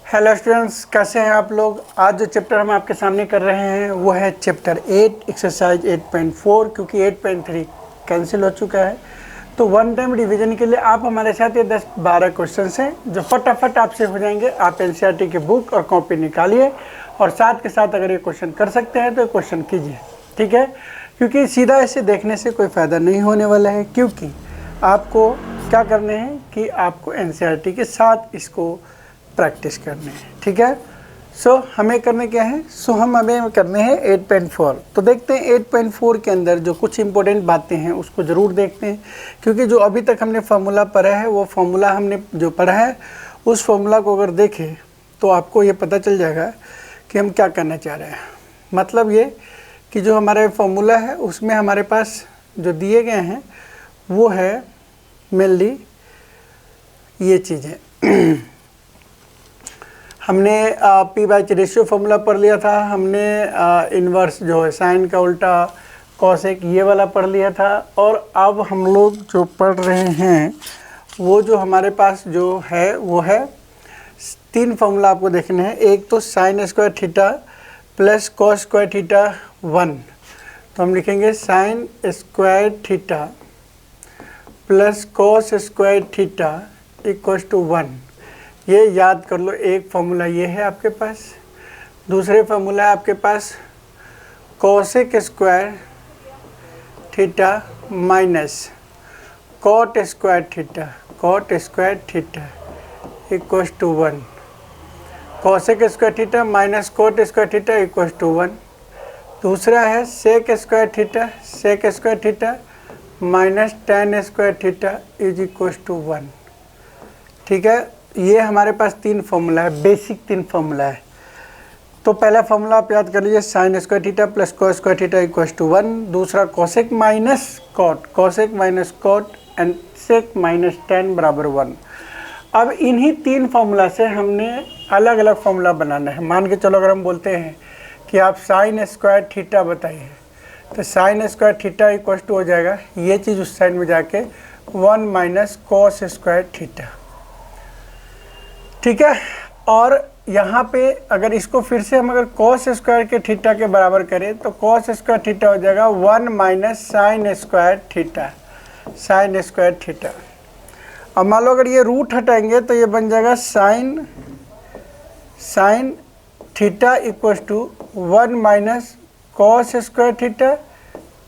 Hello students, कैसे हैं आप लोग। आज जो चैप्टर हम आपके सामने कर रहे हैं वो है चैप्टर 8 एक्सरसाइज 8.4, क्योंकि 8.3 कैंसिल हो चुका है। तो वन टाइम रिवीजन के लिए आप हमारे साथ ये 10-12 क्वेश्चंस हैं जो फटाफट आपसे हो जाएंगे। आप एनसीईआरटी की बुक और कॉपी निकालिए और साथ के साथ अगर ये क्वेश्चन कर सकते हैं तो ये क्वेश्चन कीजिए, ठीक है। क्योंकि सीधा ऐसे देखने से कोई फ़ायदा नहीं होने वाला है, क्योंकि आपको क्या करने हैं कि आपको एनसीईआरटी के साथ इसको प्रैक्टिस करने हैं, ठीक है। सो हमें करने क्या है, हमें करने हैं 8.4। तो देखते हैं 8.4 के अंदर जो कुछ इंपॉर्टेंट बातें हैं उसको ज़रूर देखते हैं, क्योंकि जो अभी तक हमने फार्मूला पढ़ा है वो फार्मूला हमने जो पढ़ा है उस फार्मूला को अगर देखें तो आपको ये पता चल जाएगा कि हम क्या करना चाह रहे हैं। मतलब ये कि जो हमारा फार्मूला है उसमें हमारे पास जो दिए गए हैं वो है मेनली ये चीज़ें। हमने पी बाई रेशियो फार्मूला पढ़ लिया था, हमने इन्वर्स जो है साइन का उल्टा कॉसेक ये वाला पढ़ लिया था। और अब हम लोग जो पढ़ रहे हैं वो जो हमारे पास जो है वो है 3 फार्मूला आपको देखने हैं। एक तो sine square theta plus cos square theta 1, तो हम लिखेंगे sine square theta plus cos square theta equals to 1। ये याद कर लो। एक फार्मूला ये है आपके पास। दूसरे फार्मूला है आपके पास cosec square theta minus cot square theta equals to 1। Cosec square theta minus cot square theta equals to 1। दूसरा है sec square theta minus tan square theta is equals to 1, ठीक है। ये हमारे पास 3 फार्मूला है, बेसिक 3 फार्मूला है। तो पहला फार्मूला आप याद कर लीजिए, sine square theta plus cos square theta equals to 1। दूसरा cosec minus cot and sec minus tan बराबर 1। अब इन्हीं 3 फार्मूला से हमने अलग अलग फार्मूला बनाना है। मान के चलो अगर हम बोलते हैं कि आप साइन स्क्वायर थीटा बताइए, तो sine square theta equals to हो जाएगा ये चीज़ उस साइड में जाके 1 माइनस कॉस स्क्वायर थीटा, ठीक है। और यहाँ पे अगर इसको फिर से हम अगर कॉस स्क्वायर के थीटा के बराबर करें तो कॉस स्क्वायर थीटा हो जाएगा 1 माइनस साइन स्क्वायर थीटा। अब मान लो अगर ये रूट हटाएंगे तो ये बन जाएगा sine theta equals to 1 minus cos square theta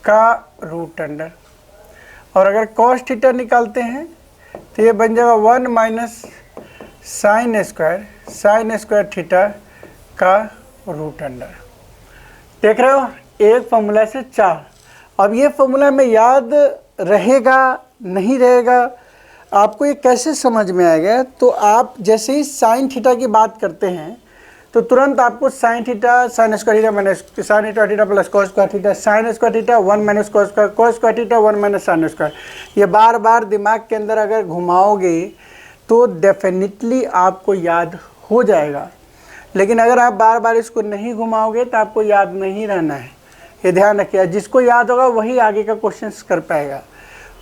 का रूट अंडर। और अगर कॉस थीटा निकालते हैं तो ये बन जाएगा 1 माइनस साइन स्क्वायर थीटा का रूट अंडर। देख रहे हो, एक फार्मूला से 4। अब ये फार्मूला में याद रहेगा नहीं रहेगा, आपको ये कैसे समझ में आएगा। तो आप जैसे ही साइन थीटा की बात करते हैं तो तुरंत आपको sign square theta minus sign theta plus cos square theta, sign square theta 1 minus cos square theta 1 minus sine square, ये बार बार दिमाग के अंदर अगर घुमाओगे तो डेफिनेटली आपको याद हो जाएगा। लेकिन अगर आप बार बार इसको नहीं घुमाओगे तो आपको याद नहीं रहना है, ये ध्यान रखिए। जिसको याद होगा वही आगे का क्वेश्चन कर पाएगा।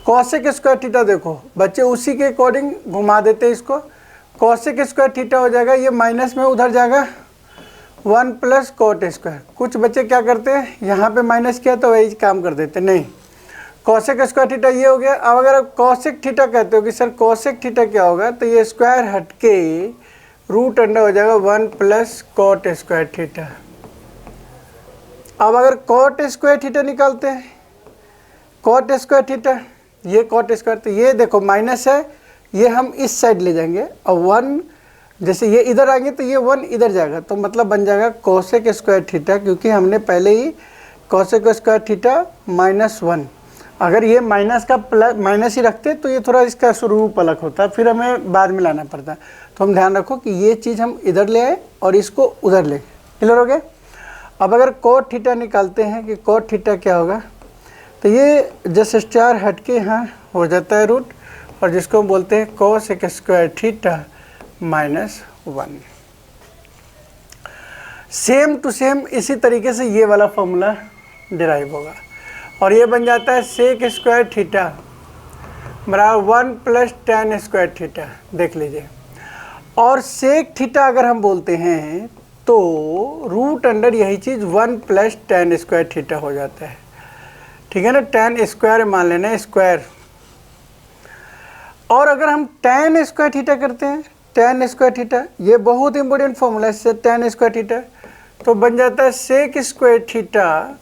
कॉसेक स्क्वायर थीटा देखो बच्चे उसी के अकॉर्डिंग घुमा देते हैं इसको। कॉसेक स्क्वायर थीटा हो जाएगा, ये माइनस में उधर जाएगा 1 प्लस कॉट स्क्वायर। कुछ बच्चे क्या करते हैं, यहाँ पे माइनस किया तो वही काम कर देते, नहीं। कॉसेक स्क्वायर थीटा ये हो गया। अब अगर आप कॉसेक थीटा कहते हो कि सर कॉसेक थीटा क्या होगा, तो ये स्क्वायर हट के रूट अंडर हो जाएगा 1 प्लस कॉट स्क्वायर थीटा। अब अगर कॉट स्क्वायर थीटा निकालते हैं, कॉट स्क्वायर थीटा ये कॉट स्क्वायर, तो ये देखो माइनस है, ये हम इस साइड ले जाएंगे और 1 जैसे ये इधर आएंगे तो ये 1 इधर जाएगा, तो मतलब बन जाएगा कॉसेक स्क्वायर थीटा, क्योंकि हमने पहले ही कॉसेक स्क्वायर थीटा माइनस 1। अगर ये माइनस का प्लस माइनस ही रखते तो ये थोड़ा इसका स्वरूप अलग होता, फिर हमें बाद में लाना पड़ता। तो हम ध्यान रखो कि ये चीज़ हम इधर ले आए और इसको उधर ले, क्लियर हो गया। अब अगर कोट थीटा निकालते हैं कि कोट थीटा क्या होगा, तो ये जैसे स्टार हट के यहाँ हो जाता है रूट, और जिसको हम बोलते हैं cosec square theta minus 1। Same to same इसी तरीके से ये वाला फॉर्मूला डिराइव होगा और ये बन जाता है सेक स्क्वायर थीटा बराबर 1 प्लस टेन स्क्वायर थीटा। देख लीजिए। और सेक थीटा अगर हम बोलते हैं तो रूट अंडर यही चीज़ 1 प्लस tan स्क्वायर थीटा हो जाता है, ठीक है ना। tan स्क्वायर मान लेना स्क्वायर, और अगर हम tan स्क्वायर थीटा करते हैं, tan स्क्वायर थीटा, ये बहुत इंपॉर्टेंट फॉर्मूला है, इससे tan स्क्वायर थीटा तो बन जाता है सेक स्क्वायर थीटा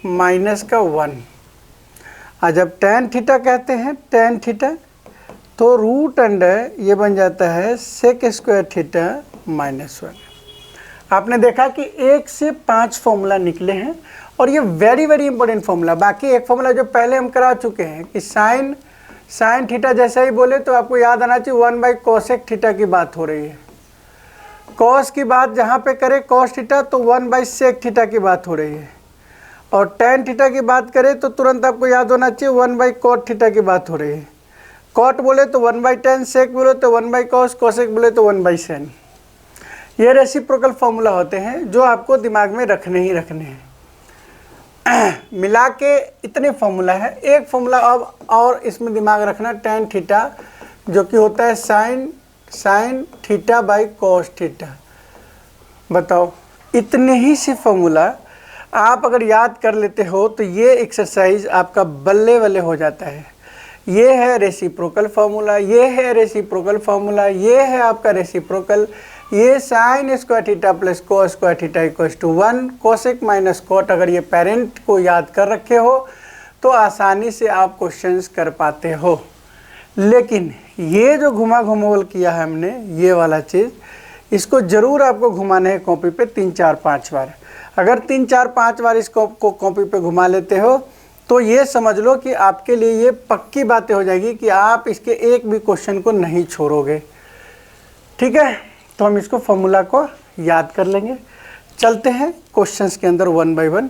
माइनस का 1। और जब tan थीटा कहते हैं tan थीटा तो रूट अंडर ये बन जाता है सेक स्क्वायर थीटा माइनस 1। आपने देखा कि 1 से 5 फॉर्मूला निकले हैं और ये वेरी वेरी इंपॉर्टेंट फॉर्मूला। बाकी एक फॉर्मूला जो पहले हम करा चुके हैं कि साइन थीटा जैसा ही बोले तो आपको याद आना चाहिए 1 बाई कोसेक थीटा की बात हो रही है। कॉस की बात जहाँ पे करें कॉस थीटा तो 1 बाई सेक थीटा की बात हो रही है, और tan थीटा की बात करें तो तुरंत आपको याद होना चाहिए 1 बाई कॉट थीटा की बात हो रही है। कॉट बोले तो 1 बाई tan, सेक बोले तो 1 बाई कॉस, कोसेक बोले तो 1 बाई साइन। ये रेसिप्रोकल फॉर्मूला होते हैं जो आपको दिमाग में रखने ही रखने हैं। मिला के इतने फॉर्मूला है। एक फॉर्मूला अब और इसमें दिमाग रखना tan थीटा जो कि होता है sine theta by cos theta. बताओ, इतने ही से फॉर्मूला आप अगर याद कर लेते हो तो ये एक्सरसाइज आपका बल्ले बल्ले हो जाता है। ये है रेसिप्रोकल फार्मूला, ये है रेसिप्रोकल फार्मूला, ये है आपका रेसिप्रोकल। ये sine square theta plus cos square theta equals to 1, cosec minus cot. अगर ये पेरेंट को याद कर रखे हो तो आसानी से आप क्वेश्चंस कर पाते हो। लेकिन ये जो घुमा घुमोल किया है हमने, ये वाला चीज़, इसको ज़रूर आपको घुमाना है कॉपी पे 3 4 5 बार। अगर 3 4 5 बार इसको कॉपी पे घुमा लेते हो तो ये समझ लो कि आपके लिए ये पक्की बातें हो जाएगी कि आप इसके एक भी क्वेश्चन को नहीं छोड़ोगे। ठीक है, तो हम इसको फॉर्मूला को याद कर लेंगे। चलते हैं क्वेश्चंस के अंदर 1 बाय 1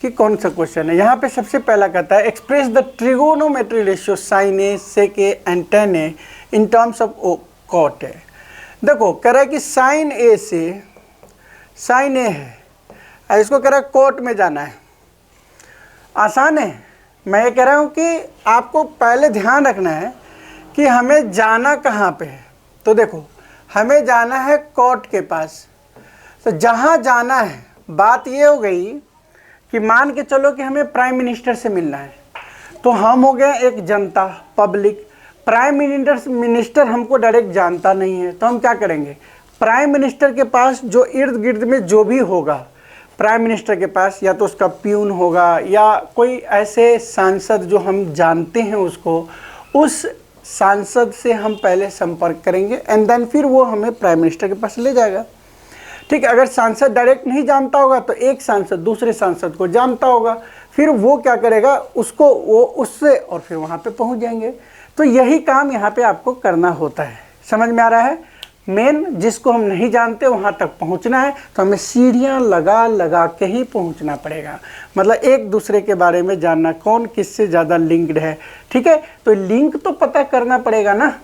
कि कौन सा क्वेश्चन है। यहाँ पे सबसे पहला कहता है express the trigonometry ratio sine A sec A and tan A in terms of cot A. देखो कह रहा है कि साइन ए से साइन ए है, इसको कह रहा है कोट में जाना है। आसान है। मैं ये कह रहा हूँ कि आपको पहले ध्यान रखना है कि हमें जाना कहाँ पे है। तो देखो हमें जाना है कोर्ट के पास। तो जहाँ जाना है, बात ये हो गई कि मान के चलो कि हमें प्राइम मिनिस्टर से मिलना है। तो हम हो गए एक जनता, पब्लिक। प्राइम मिनिस्टर हमको डायरेक्ट जानता नहीं है, तो हम क्या करेंगे, प्राइम मिनिस्टर के पास जो इर्द गिर्द में जो भी होगा, प्राइम मिनिस्टर के पास या तो उसका प्यून होगा या कोई ऐसे सांसद जो हम जानते हैं उसको, उस सांसद से हम पहले संपर्क करेंगे एंड देन फिर वो हमें प्राइम मिनिस्टर के पास ले जाएगा। ठीक है, अगर सांसद डायरेक्ट नहीं जानता होगा तो एक सांसद दूसरे सांसद को जानता होगा, फिर वो क्या करेगा, उसको वो उससे और फिर वहाँ पे पहुँच जाएंगे। तो यही काम यहाँ पे आपको करना होता है। समझ में आ रहा है? मेन जिसको हम नहीं जानते वहाँ तक पहुँचना है तो हमें सीढ़ियाँ लगा लगा के ही पहुँचना पड़ेगा। मतलब एक दूसरे के बारे में जानना, कौन किससे ज़्यादा लिंक्ड है। ठीक है, तो लिंक तो पता करना पड़ेगा ना।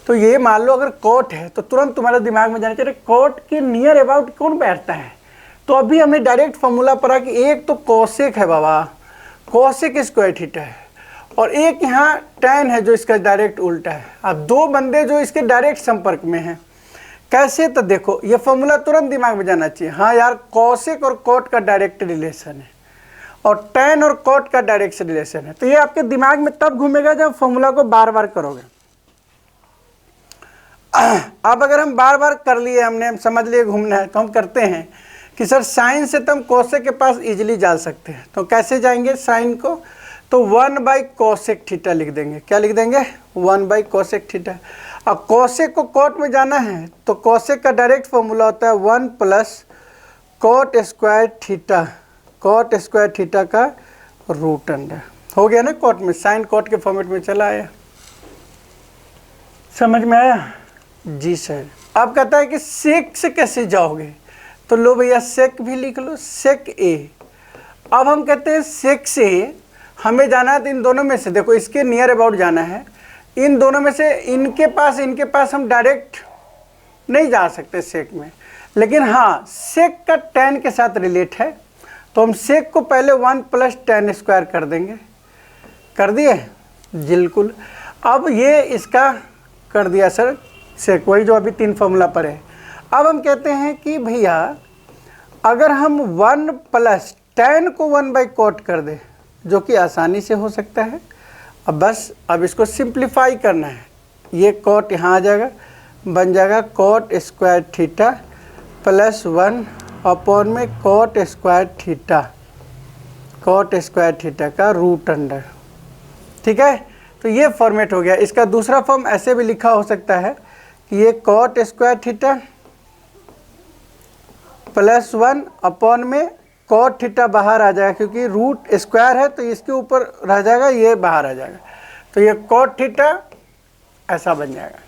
तो ये मान लो अगर कोट है तो तुरंत तुम्हारे दिमाग में जाना चाहिए कोट के नियर अबाउट कौन बैठता है। तो अभी हमें डायरेक्ट फॉर्मूला पड़ा कि एक तो कोसेक है बाबा, कोसेक स्क्वायर थीटा है, और एक यहाँ टैन है जो इसका डायरेक्ट उल्टा है। अब दो बंदे जो इसके डायरेक्ट संपर्क में हैं, कैसे? तो देखो ये फॉर्मूला तुरंत दिमाग में जाना चाहिए। हाँ यार, कोसेक और कोट का डायरेक्ट रिलेशन है और टैन और कोट का डायरेक्ट रिलेशन है। तो ये आपके दिमाग में तब घूमेगा जब फॉर्मूला को बार बार करोगे। अब अगर हम बार बार कर लिए, हमने हम समझ लिए घूमना है, तो हम करते हैं कि सर साइन से तो हम कोसेक के पास इजीली जा सकते हैं। तो कैसे जाएंगे साइन को? तो 1 बाई कोसेक थीटा लिख देंगे। क्या लिख देंगे? 1 बाई कोसेक थीटा। अब कोसेक को कोट में जाना है तो कोसेक का डायरेक्ट फॉर्मूला होता है 1 plus coat square theta, coat square theta का रूट अंडर। हो गया ना, कोट में साइन कोट के फॉर्मेट में चला आया। समझ में आया? जी सर। अब कहता है कि सेक से कैसे जाओगे? तो लो भैया सेक भी लिख लो, सेक ए। अब हम कहते हैं सेक से हमें जाना है तो इन दोनों में से, देखो इसके नियर अबाउट जाना है, इन दोनों में से इनके पास हम डायरेक्ट नहीं जा सकते सेक में, लेकिन हाँ सेक का टैन के साथ रिलेट है। तो हम सेक को पहले 1 प्लस टैन स्क्वायर कर देंगे। कर दिए? बिल्कुल। अब ये इसका कर दिया सर सेक, वही जो अभी 3 फॉर्मूला पर है। अब हम कहते हैं कि भैया अगर हम 1 प्लस tan को 1 बाई कॉट कर दे, जो कि आसानी से हो सकता है। अब बस अब इसको सिंप्लीफाई करना है। ये कॉट यहाँ आ जाएगा, बन जाएगा cot square theta plus 1 upon में कॉट स्क्वायर थीटा का रूट अंडर। ठीक है, तो ये फॉर्मेट हो गया। इसका दूसरा फॉर्म ऐसे भी लिखा हो सकता है कि ये cot square theta plus 1 upon में कॉट थीटा बाहर आ जाएगा, क्योंकि रूट स्क्वायर है तो इसके ऊपर रह जाएगा, ये बाहर आ जाएगा, तो ये कॉट थीटा ऐसा बन जाएगा।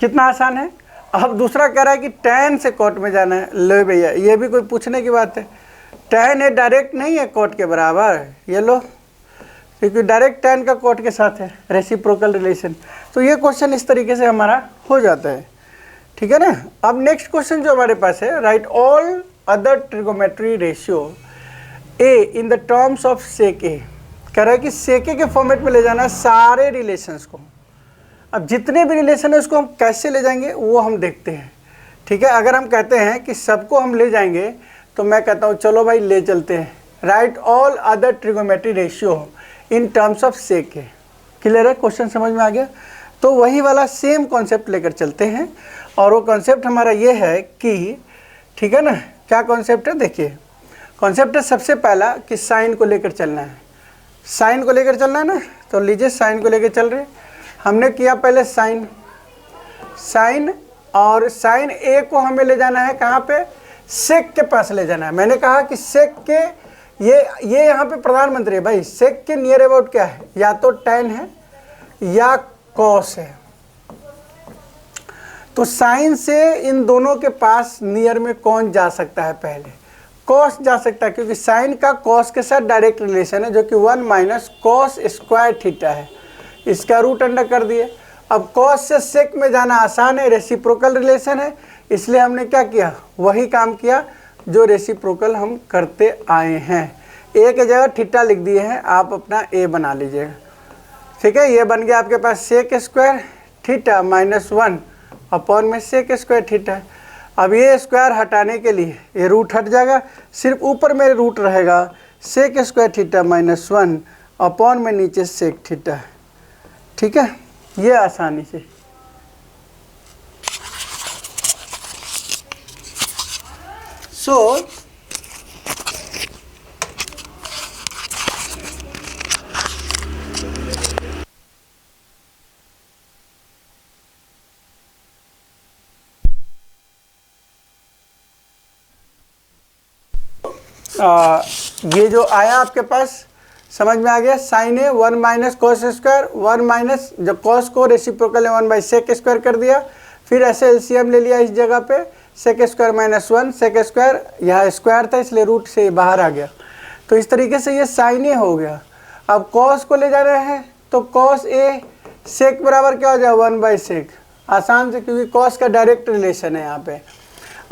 कितना आसान है। अब दूसरा कह रहा है कि tan से कॉट में जाना है। लो भैया, ये भी कोई पूछने की बात है। tan है डायरेक्ट नहीं है कॉट के बराबर, ये लो, क्योंकि डायरेक्ट tan का कॉट के साथ है, रेसिप्रोकल रिलेशन। तो ये क्वेश्चन इस तरीके से हमारा हो जाता है। ठीक है ना। अब नेक्स्ट क्वेश्चन जो हमारे पास है, right all other trigonometry ratio A in the terms of sec A. कह रहा है कि सेक ए के फॉर्मेट में ले जाना है सारे रिलेशंस को। अब जितने भी रिलेशन है उसको हम कैसे ले जाएंगे वो हम देखते हैं। ठीक है, अगर हम कहते हैं कि सबको हम ले जाएंगे तो मैं कहता हूँ चलो भाई ले चलते हैं। Right all other trigonometry ratio in terms of sec A. Clear है, क्वेश्चन समझ में आ गया। तो वही वाला सेम कॉन्सेप्ट लेकर चलते हैं, और वो कॉन्सेप्ट हमारा ये है कि, ठीक है ना, क्या कॉन्सेप्ट है देखिए। कॉन्सेप्ट है सबसे पहला कि साइन को लेकर चलना है। साइन को लेकर चलना है ना, तो लीजिए साइन को लेकर चल रहे हैं। हमने किया पहले साइन, और साइन ए को हमें ले जाना है कहाँ पे, सेक के पास ले जाना है। मैंने कहा कि सेक के ये यहाँ पे प्रधानमंत्री है भाई। सेक के नियर अबाउट क्या है, या तो tan है या कॉस है। तो साइन से इन दोनों के पास नियर में कौन जा सकता है, पहले कॉस जा सकता है, क्योंकि साइन का कॉस के साथ डायरेक्ट रिलेशन है, जो कि 1 माइनस कॉस स्क्वायर थीटा है। इसका रूट अंडर कर दिए। अब कॉस से सेक में जाना आसान है, रेसिप्रोकल रिलेशन है, इसलिए हमने क्या किया, वही काम किया जो रेसिप्रोकल हम करते आए हैं। ए की जगह थीटा लिख दिए हैं, आप अपना ए बना लीजिएगा। ठीक है, ये बन गया आपके पास sec square theta minus 1 upon में सेक स्क्वायर थीटा। अब ये स्क्वायर हटाने के लिए ये रूट हट जाएगा, सिर्फ ऊपर में रूट रहेगा, sec square theta minus 1 upon में नीचे सेक थीटा। ठीक है, ये आसानी से। सो ये जो आया आपके पास समझ में आ गया। साइन है 1 माइनस कॉस स्क्वायर, 1 माइनस जब कॉस को रेसिप्रोकल है 1 बाई सेक स्क्वायर कर दिया, फिर ऐसे एलसीएम ले लिया इस जगह पे, sec square minus 1, sec square यहाँ स्क्वायर था इसलिए रूट से बाहर आ गया। तो इस तरीके से ये साइन ए हो गया। अब कॉस को ले जा रहे हैं तो कॉस ए सेक बराबर क्या हो जाए 1 बाई सेक, आसान से, क्योंकि कॉस का डायरेक्ट रिलेशन है। यहाँ पे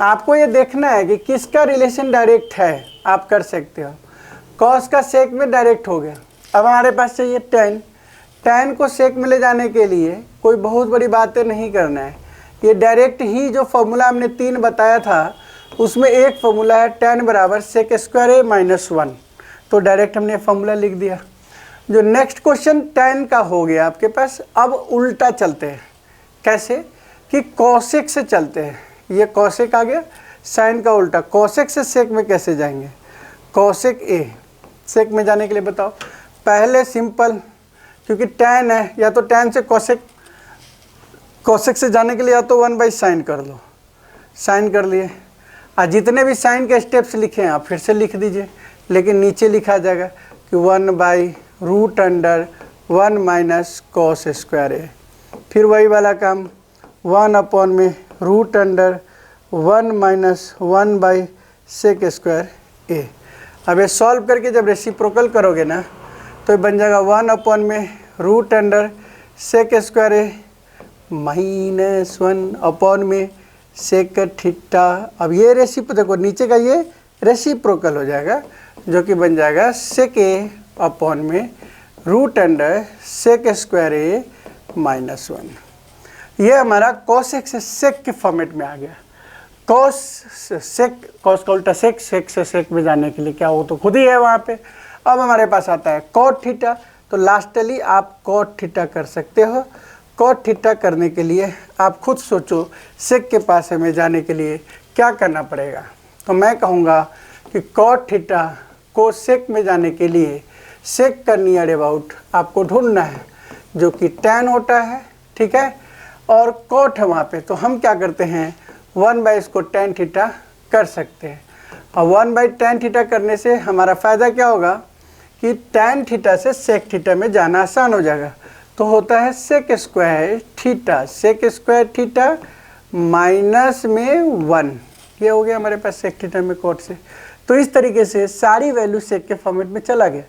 आपको ये देखना है कि किसका रिलेशन डायरेक्ट है, आप कर सकते हो। कॉस का सेक में डायरेक्ट हो गया। अब हमारे पास चाहिए tan को सेक में ले जाने के लिए कोई बहुत बड़ी बातें नहीं करना है, ये डायरेक्ट ही जो फॉर्मूला हमने 3 बताया था उसमें एक फॉर्मूला है tan बराबर सेक स्क्वायर ए माइनस 1, तो डायरेक्ट हमने फॉर्मूला लिख दिया। जो नेक्स्ट क्वेश्चन tan का हो गया आपके पास। अब उल्टा चलते हैं, कैसे कि कॉसेक से चलते हैं। ये कॉसेक आ गया, साइन का उल्टा, कॉसेक से सेक में कैसे जाएंगे, कॉसेक ए सेक में जाने के लिए बताओ। पहले सिंपल, क्योंकि tan है, या तो tan से कॉसेक से जाने के लिए या तो 1 बाई साइन कर लो, साइन कर लिए। और जितने भी साइन के स्टेप्स लिखे हैं आप फिर से लिख दीजिए, लेकिन नीचे लिखा जाएगा कि 1 by root under 1 minus cos square A. फिर वही वाला काम 1 अपॉन में root under 1 minus 1 by sec square A. अब ये सॉल्व करके जब रेसिप्रोकल करोगे ना तो ये बन जाएगा 1 अपॉन में रूट अंडर सेक स्क्वायर ए माइनस 1 अपॉन में सेक थीटा। अब ये देखो नीचे का ये रेसिप्रोकल हो जाएगा, जो कि बन जाएगा सेक ए अपॉन में रूट अंडर सेक स्क्वायर ए माइनस 1। ये हमारा कॉसेक से सेक के फॉर्मेट में आ गया। कॉस सेक, कॉस का उल्टा सेक, सेक से सेक में जाने के लिए क्या हो तो खुद ही है वहाँ पे। अब हमारे पास आता है कॉट थीटा, तो लास्टली आप कॉट थीटा कर सकते हो। कॉट थीटा करने के लिए आप खुद सोचो सेक के पास हमें जाने के लिए क्या करना पड़ेगा। तो मैं कहूँगा कि कॉट थीटा को सेक में जाने के लिए सेक का नियर अबाउट आपको ढूंढना है, जो कि tan होता है, ठीक है, और कॉट है वहाँ पे। तो हम क्या करते हैं 1 इसको tan थीटा कर सकते हैं। और 1/tan थीटा करने से हमारा फ़ायदा क्या होगा कि tan थीटा से सेक थीटा में जाना आसान हो जाएगा। तो होता है sec square theta, sec square theta minus में 1, ये हो गया हमारे पास सेक थीटा में कॉट से। तो इस तरीके से सारी वैल्यू सेक के फॉर्मेट में चला गया।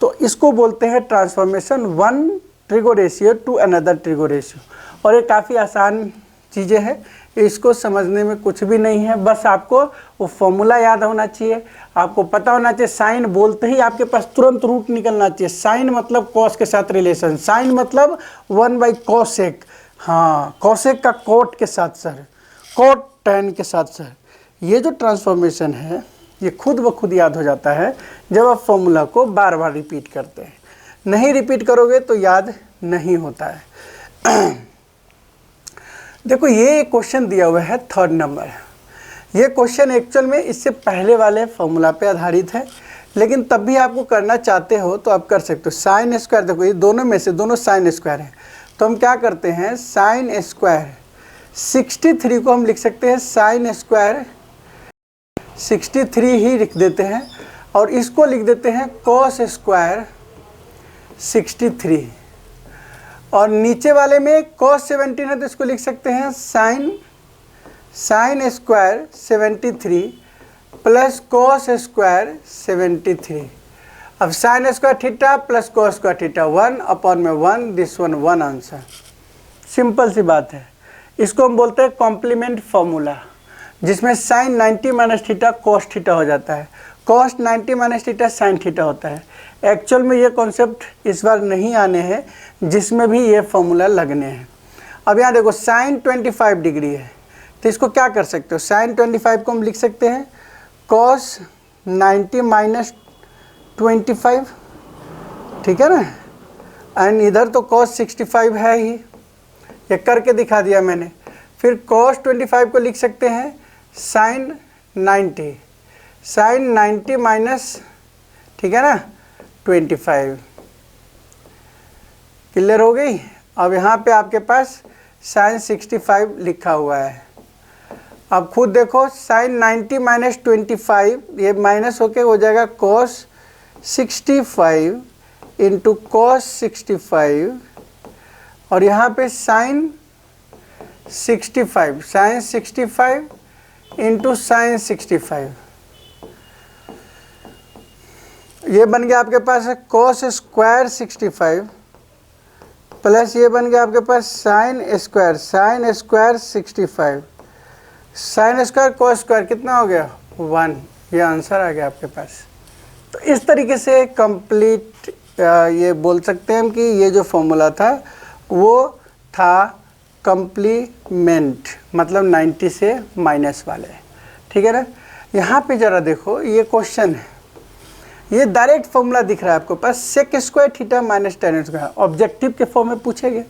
तो इसको बोलते हैं transformation one trigo ratio two another trigo ratio. और ये काफ़ी आसान चीज़ें हैं, इसको समझने में कुछ भी नहीं है, बस आपको वो फॉर्मूला याद होना चाहिए, आपको पता होना चाहिए। साइन बोलते ही आपके पास तुरंत रूट निकलना चाहिए। साइन मतलब कॉस के साथ रिलेशन, साइन मतलब 1/कॉसेक, हाँ कॉसेक का कॉट के साथ सर, कॉट tan के साथ सर। ये जो ट्रांसफॉर्मेशन है ये खुद ब खुद याद हो जाता है जब आप फॉर्मूला को बार बार रिपीट करते हैं। नहीं रिपीट करोगे तो याद नहीं होता है। देखो ये क्वेश्चन दिया हुआ है 3rd नंबर। ये क्वेश्चन एक्चुअल में इससे पहले वाले फॉर्मूला पे आधारित है, लेकिन तब भी आपको करना चाहते हो तो आप कर सकते हो। साइन स्क्वायर, देखो ये दोनों में से दोनों साइन स्क्वायर हैं, तो हम क्या करते हैं साइन स्क्वायर 63 को हम लिख सकते हैं साइन स्क्वायर 63 ही लिख देते हैं, और इसको लिख देते हैं कॉस स्क्वायर 63, और नीचे वाले में कॉस 17 है तो इसको लिख सकते हैं sine square 73 plus cos square 73। अब sine square theta plus cos square theta 1/1, this one answer. Simple सी बात है। इसको हम बोलते हैं कॉम्प्लीमेंट फॉर्मूला, जिसमें sine 90 minus theta cos theta हो जाता है, cos 90 minus theta sine theta होता है। एक्चुअल में ये कॉन्सेप्ट इस बार नहीं आने हैं जिसमें भी ये फॉर्मूला लगने हैं। अब यहाँ देखो साइन 25 डिग्री है, तो इसको क्या कर सकते हो, साइन 25 को हम लिख सकते हैं कॉस 90 माइनस 25, ठीक है ना, एंड इधर तो कॉस 65 है ही, ये करके दिखा दिया मैंने। फिर कॉस 25 को लिख सकते हैं साइन 90 माइनस, ठीक है ना, 25। क्लियर हो गई। अब यहाँ पे आपके पास साइन 65 लिखा हुआ है। अब खुद देखो साइन 90 माइनस 25, ये माइनस होके हो जाएगा कॉस 65 इंटू कॉस 65, और यहाँ पे साइन 65 इंटू साइन 65, ये बन गया आपके पास कॉस स्क्वायर 65 प्लस ये बन गया आपके पास sine square 65, sine square cos square कितना हो गया 1, ये आंसर आ गया आपके पास। तो इस तरीके से कंप्लीट ये बोल सकते हैं हम कि ये जो फॉर्मूला था वो था कंप्लीमेंट, मतलब 90 से माइनस वाले, ठीक है ना। यहाँ पे ज़रा देखो ये क्वेश्चन है, ये डायरेक्ट फॉर्मूला दिख रहा है आपको पास, sec square theta minus tan square, objective के फॉर्म में पूछेंगे।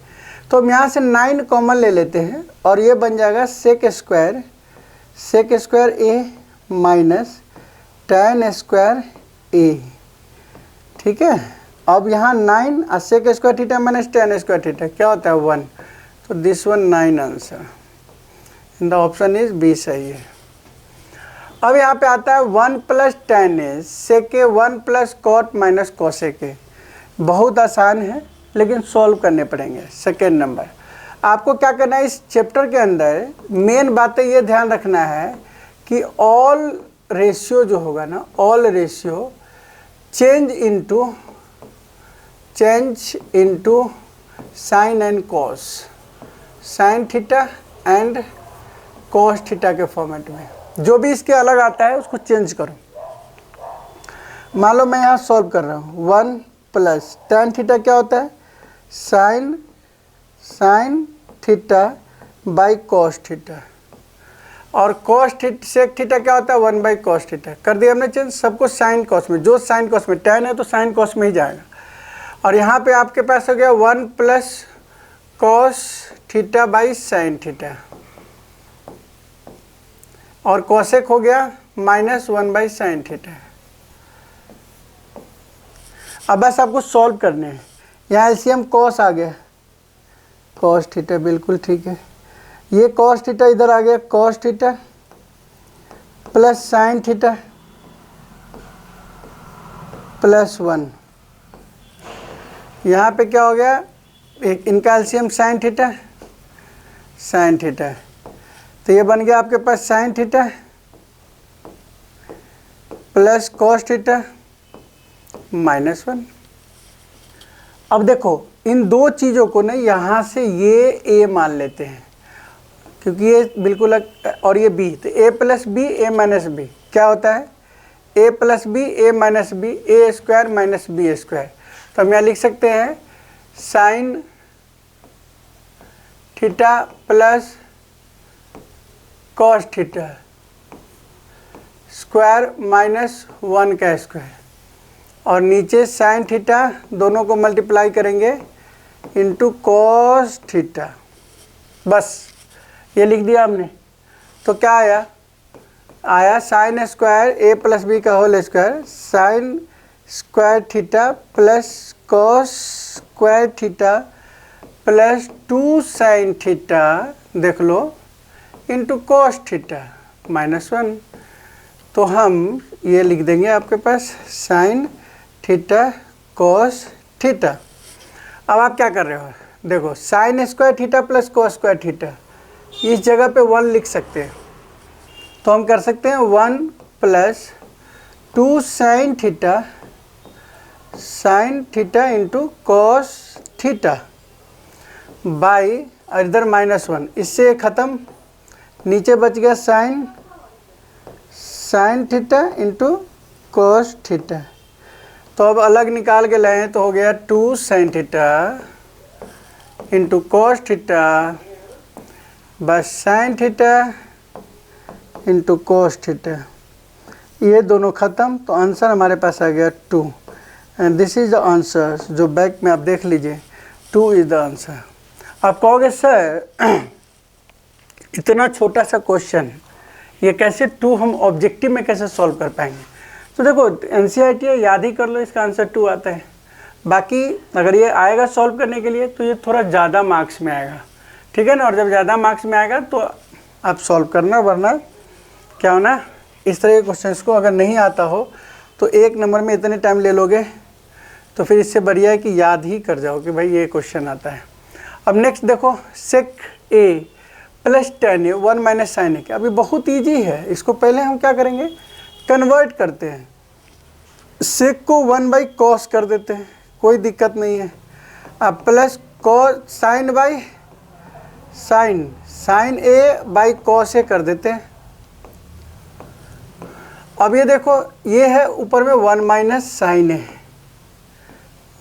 तो हम यहाँ से 9 कॉमन ले लेते हैं और ये बन जाएगा sec square a minus tan square a, ठीक है। अब यहाँ 9 और sec square theta minus tan square theta क्या होता है 1, तो this one 9 answer in the option is B सही है। अब यहाँ पे आता है 1 plus tan a sec 1 plus cot minus cosec a। बहुत आसान है लेकिन सॉल्व करने पड़ेंगे। सेकेंड नंबर आपको क्या करना है, इस चैप्टर के अंदर मेन बातें ये ध्यान रखना है कि ऑल रेशियो जो होगा ना, all ratio change into sine and cos, sine theta and cos theta के फॉर्मेट में जो भी इसके अलग आता है उसको चेंज करो। मान लो मैं यहाँ सॉल्व कर रहा हूँ 1 प्लस tan थीटा क्या होता है sine theta by cos theta, और कॉस थीटा सेक थीटा क्या होता है 1 बाई कॉस थीटा। कर दिया हमने चेंज, सबको साइन कॉस में, जो साइन कॉस में टैन है तो साइन कॉस में ही जाएगा। और यहाँ पे आपके पास हो गया 1 plus cos theta by sine theta, और कॉसेक हो गया -1 बाई साइन थीटा। अब बस आपको सॉल्व करने हैं। यहाँ एलसीएम कॉस आ गया, कॉस थीटा बिल्कुल ठीक है, ये कॉस थीटा इधर आ गया, cos theta plus sine theta plus 1, यहाँ पे क्या हो गया, एक इनका LCM sine theta, sine theta, तो ये बन गया आपके पास sine theta plus cos theta -1। अब देखो इन दो चीज़ों को ना यहाँ से ये ए मान लेते हैं, क्योंकि ये बिल्कुल और ये बी, तो ए plus B A minus B क्या होता है, ए plus B A minus B A square minus B square. तो हम यहाँ लिख सकते हैं sign theta plus cos theta square -1 का स्क्वायर, और नीचे साइन थीटा दोनों को मल्टीप्लाई करेंगे इंटू कॉस थीटा, बस ये लिख दिया हमने। तो क्या आया, आया sine square A plus B का whole square sine square theta plus cos square theta plus 2 sine theta, देख लो, इंटू कॉस थीटा -1। तो हम ये लिख देंगे आपके पास साइन थीटा कॉस थीटा। अब आप क्या कर रहे हो, देखो sign square theta plus cos square theta, इस जगह पे 1 लिख सकते हैं, तो हम कर सकते हैं 1 plus 2 sine theta into cos theta by, इधर -1, इससे ख़त्म, नीचे बच गया sign theta into cos theta. तो अब अलग निकाल के लाए तो हो गया 2 sine theta into cos theta बस sine theta into cos theta, ये दोनों ख़त्म, तो आंसर हमारे पास आ गया 2, and this is the answer. जो बैक में आप देख लीजिए 2 इज़ द आंसर। आप कहोगे सर इतना छोटा सा क्वेश्चन, ये कैसे 2 हम ऑब्जेक्टिव में कैसे सॉल्व कर पाएंगे। तो देखो एनसीईआरटी है, याद ही कर लो, इसका आंसर 2 आता है। बाकी अगर ये आएगा सॉल्व करने के लिए तो ये थोड़ा ज़्यादा मार्क्स में आएगा, ठीक है ना, और जब ज़्यादा मार्क्स में आएगा तो आप सॉल्व करना, वरना क्या होना, इस तरह के क्वेश्चंस को अगर नहीं आता हो तो 1 नंबर में इतने टाइम ले लोगे, तो फिर इससे बढ़िया है कि याद ही कर जाओ कि भाई ये क्वेश्चन आता है। अब नेक्स्ट देखो सेक ए प्लस tan ए 1 माइनस साइन ए, अभी बहुत ईजी है, इसको पहले हम क्या करेंगे, कन्वर्ट करते हैं, सेक को 1 बाई कॉस कर देते हैं, कोई दिक्कत नहीं है। अब plus cos sine by sine A by cos A कर देते हैं। अब ये देखो ये है ऊपर में 1 minus sine A,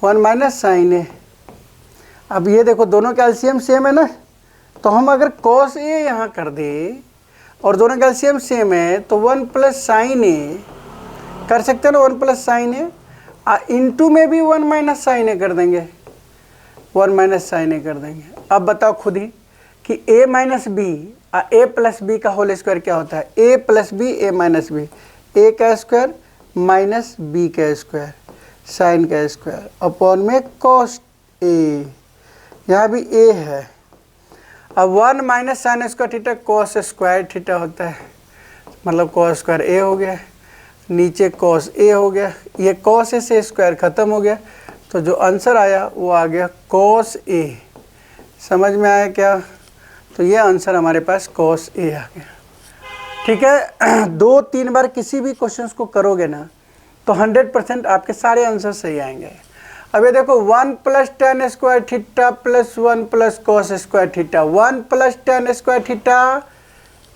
1 minus sine A. अब ये देखो दोनों का एलसीएम सेम है ना, तो हम अगर कॉस ए यहाँ कर दे और दोनों का एलसीएम सेम है तो 1 प्लस साइन ए कर सकते हैं ना, 1 प्लस साइन ए, इंटू में भी 1 माइनस साइन ए कर देंगे, 1 माइनस साइन ए कर देंगे। अब बताओ खुद ही कि a minus B A plus B का होल स्क्वायर क्या होता है, a plus B A minus B, A का स्क्वायर माइनस बी का स्क्वायर साइन का स्क्वायर अपॉन में कॉस ए, यहाँ भी a है। अब 1 minus sine square theta cos square theta होता है, मतलब कॉस स्क्वायर ए हो गया, नीचे कॉस ए हो गया, ये कॉस ए से स्क्वायर ख़त्म हो गया, तो जो आंसर आया वो आ गया कॉस ए। समझ में आया क्या, तो ये आंसर हमारे पास कॉस ए आ गया, ठीक है। 2-3 बार किसी भी क्वेश्चंस को करोगे ना तो 100% आपके सारे आंसर सही आएंगे। अब ये देखो 1 plus tan square theta plus 1 plus cos square theta, 1 plus tan square theta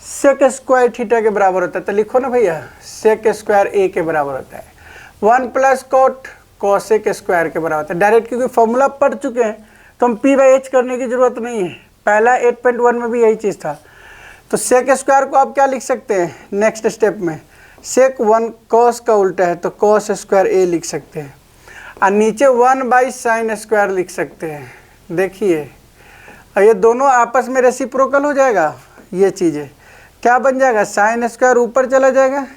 sec square theta के बराबर होता है, तो लिखो ना भैया सेक स्क्वायर ए के बराबर होता है। 1 प्लस कॉट कॉसेक स्क्वायर के बराबर होता है, डायरेक्ट क्योंकि फॉर्मूला पढ़ चुके हैं तो हम p/h करने की ज़रूरत नहीं है, पहला 8.1 में भी यही चीज़ था। तो सेक स्क्वायर को आप क्या लिख सकते हैं नेक्स्ट स्टेप में, सेक 1 कॉस का उल्टा है तो कॉस स्क्वायर ए लिख सकते हैं, और नीचे 1/sin स्क्वायर लिख सकते हैं। देखिए और ये दोनों आपस में रेसिप्रोकल हो जाएगा, ये चीज़ें क्या बन जाएगा, साइन स्क्वायर ऊपर चला जाएगा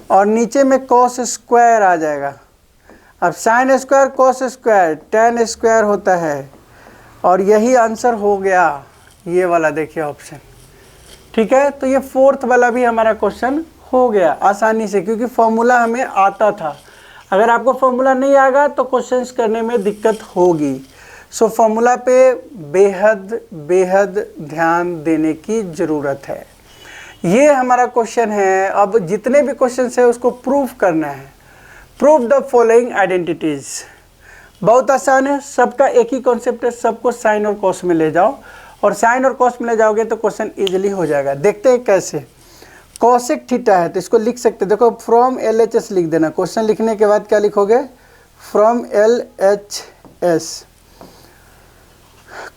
और नीचे में कॉस स्क्वायर आ जाएगा। अब sine square cos square tan square होता है, और यही आंसर हो गया ये वाला, देखिए ऑप्शन। ठीक है, तो ये फोर्थ वाला भी हमारा क्वेश्चन हो गया आसानी से, क्योंकि फॉर्मूला हमें आता था। अगर आपको फॉर्मूला नहीं आएगा तो क्वेश्चंस करने में दिक्कत होगी। सो फॉर्मूला पे बेहद बेहद ध्यान देने की ज़रूरत है। ये हमारा क्वेश्चन है। अब जितने भी क्वेश्चंस है उसको प्रूफ करना है। Prove the following identities. बहुत आसान है, सबका एक ही कॉन्सेप्ट है, सबको साइन और कॉस में ले जाओ, और साइन और कॉस में ले जाओगे तो क्वेश्चन इजीली हो जाएगा। देखते हैं कैसे। कॉसेक थीटा है तो इसको लिख सकते हैं, देखो फ्रॉम LHS लिख देना। क्वेश्चन लिखने के बाद क्या लिखोगे, फ्रॉम LHS।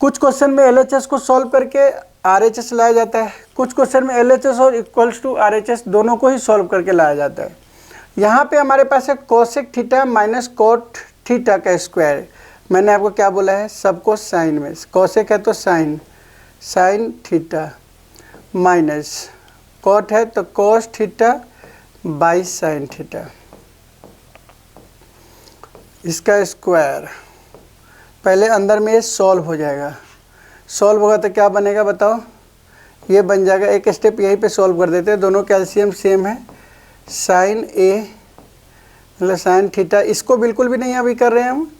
कुछ क्वेश्चन में LHS को सॉल्व करके RHS लाया जाता है, कुछ क्वेश्चन में LHS और इक्वल्स टू RHS दोनों को ही सॉल्व करके लाया जाता है। यहाँ पे हमारे पास है cosec theta minus cot theta का स्क्वायर। मैंने आपको क्या बोला है, सबको साइन में, कोसेक है तो sine, sine theta, minus cot है तो cos theta by sine theta, इसका स्क्वायर। पहले अंदर में ये सॉल्व हो जाएगा, सॉल्व होगा तो क्या बनेगा बताओ, ये बन जाएगा। एक स्टेप यहीं पे सॉल्व कर देते हैं, दोनों कैल्शियम सेम है, साइन ए मतलब साइन थीटा, इसको बिल्कुल भी नहीं अभी कर रहे हैं हम,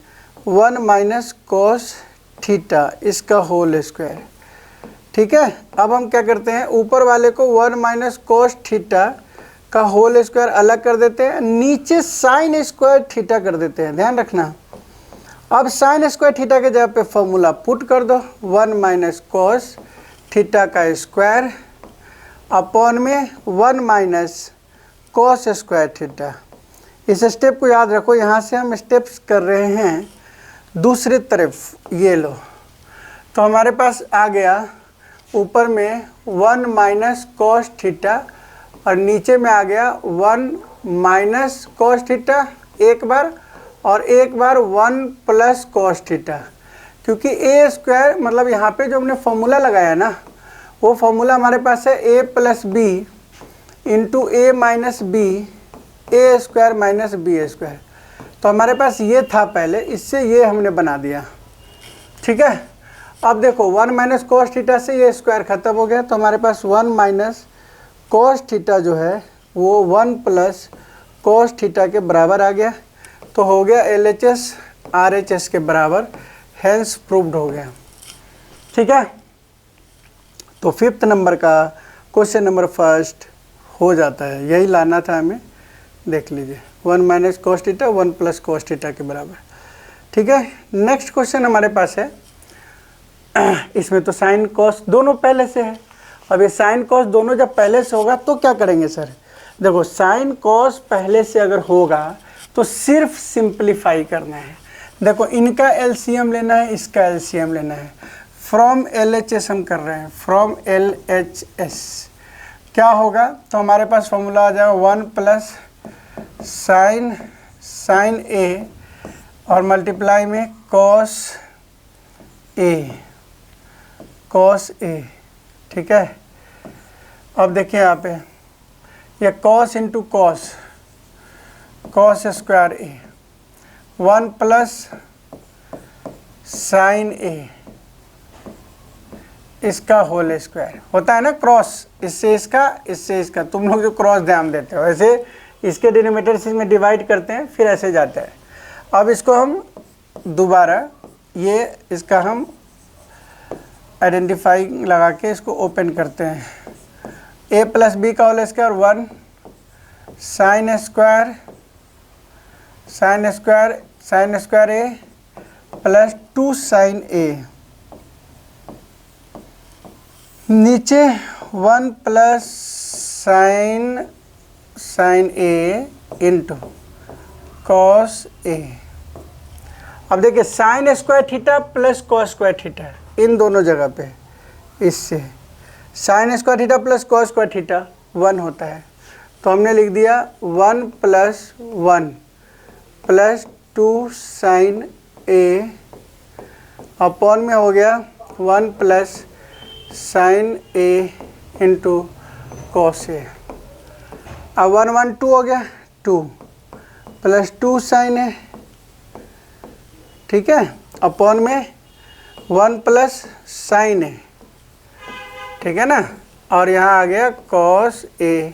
1 माइनस कोस थीटा इसका होल स्क्वायर। ठीक है, अब हम क्या करते हैं, ऊपर वाले को 1 माइनस कोस थीटा का होल स्क्वायर अलग कर देते हैं, नीचे साइन स्क्वायर थीटा कर देते हैं, ध्यान रखना। अब साइन स्क्वायर थीटा के जगह पे फॉर्मूला पुट कर दो, 1 माइनस कोस थीटा का स्क्वायर अपॉन में 1 माइनस कोस स्क्वायर थीटा। इस स्टेप को याद रखो, यहाँ से हम स्टेप्स कर रहे हैं दूसरी तरफ। ये लो, तो हमारे पास आ गया ऊपर में 1 माइनस कोस थीटा और नीचे में आ गया 1 माइनस कोस थीटा एक बार, और एक बार 1 प्लस कोस थीटा। क्योंकि ए स्क्वायर मतलब यहाँ पे जो हमने फॉर्मूला लगाया ना, वो फॉर्मूला हमारे पास है a plus B into A minus B, A square minus B square. तो हमारे पास ये था पहले, इससे ये हमने बना दिया। ठीक है, अब देखो 1 माइनस कोस थीटा से ये स्क्वायर ख़त्म हो गया, तो हमारे पास 1 माइनस कोस थीटा जो है वो 1 प्लस कोस थीटा के बराबर आ गया। तो हो गया LHS RHS के बराबर, हेंस प्रूव्ड हो गया। ठीक है, तो 5th नंबर का क्वेश्चन नंबर फर्स्ट हो जाता है, यही लाना था हमें। देख लीजिए 1 minus cos theta 1 plus cos theta के बराबर। ठीक है, नेक्स्ट क्वेश्चन हमारे पास है, इसमें तो साइन कॉस दोनों पहले से है। अब ये साइन कॉस दोनों जब पहले से होगा तो क्या करेंगे सर, देखो साइन कॉस पहले से अगर होगा तो सिर्फ सिंप्लीफाई करना है। देखो इनका LCM लेना है, इसका LCM लेना है। फ्रॉम LHS हम कर रहे हैं, फ्रॉम LHS क्या होगा, तो हमारे पास फॉर्मूला आ जाएगा 1 प्लस साइन ए और मल्टीप्लाई में कॉस ए। ठीक है, अब देखिए यहाँ पे ये कॉस इंटू कॉस स्क्वायर ए, 1 प्लस साइन ए इसका होल स्क्वायर होता है ना, क्रॉस, इससे इसका। तुम लोग जो क्रॉस ध्यान देते हो, ऐसे इसके डिनोमिनेटर से इसमें डिवाइड करते हैं, फिर ऐसे जाता है। अब इसको हम दोबारा ये इसका हम आइडेंटिफाई लगा के इसको ओपन करते हैं। a प्लस बी का whole square 1 sine square A plus 2 sine A, नीचे 1 plus sine A into cos A. अब देखिए sine square theta plus cos square theta, इन दोनों जगह पे इससे sine square theta plus cos square theta 1 होता है, तो हमने लिख दिया 1 + 1 + 2 साइन ए अपॉन में हो गया 1 + sign A into cos A. अब 1 1 2 हो गया 2 + 2 साइन ए, ठीक है, अपॉन में 1 + साइन ए, ठीक है ना, और यहाँ आ गया कॉस ए।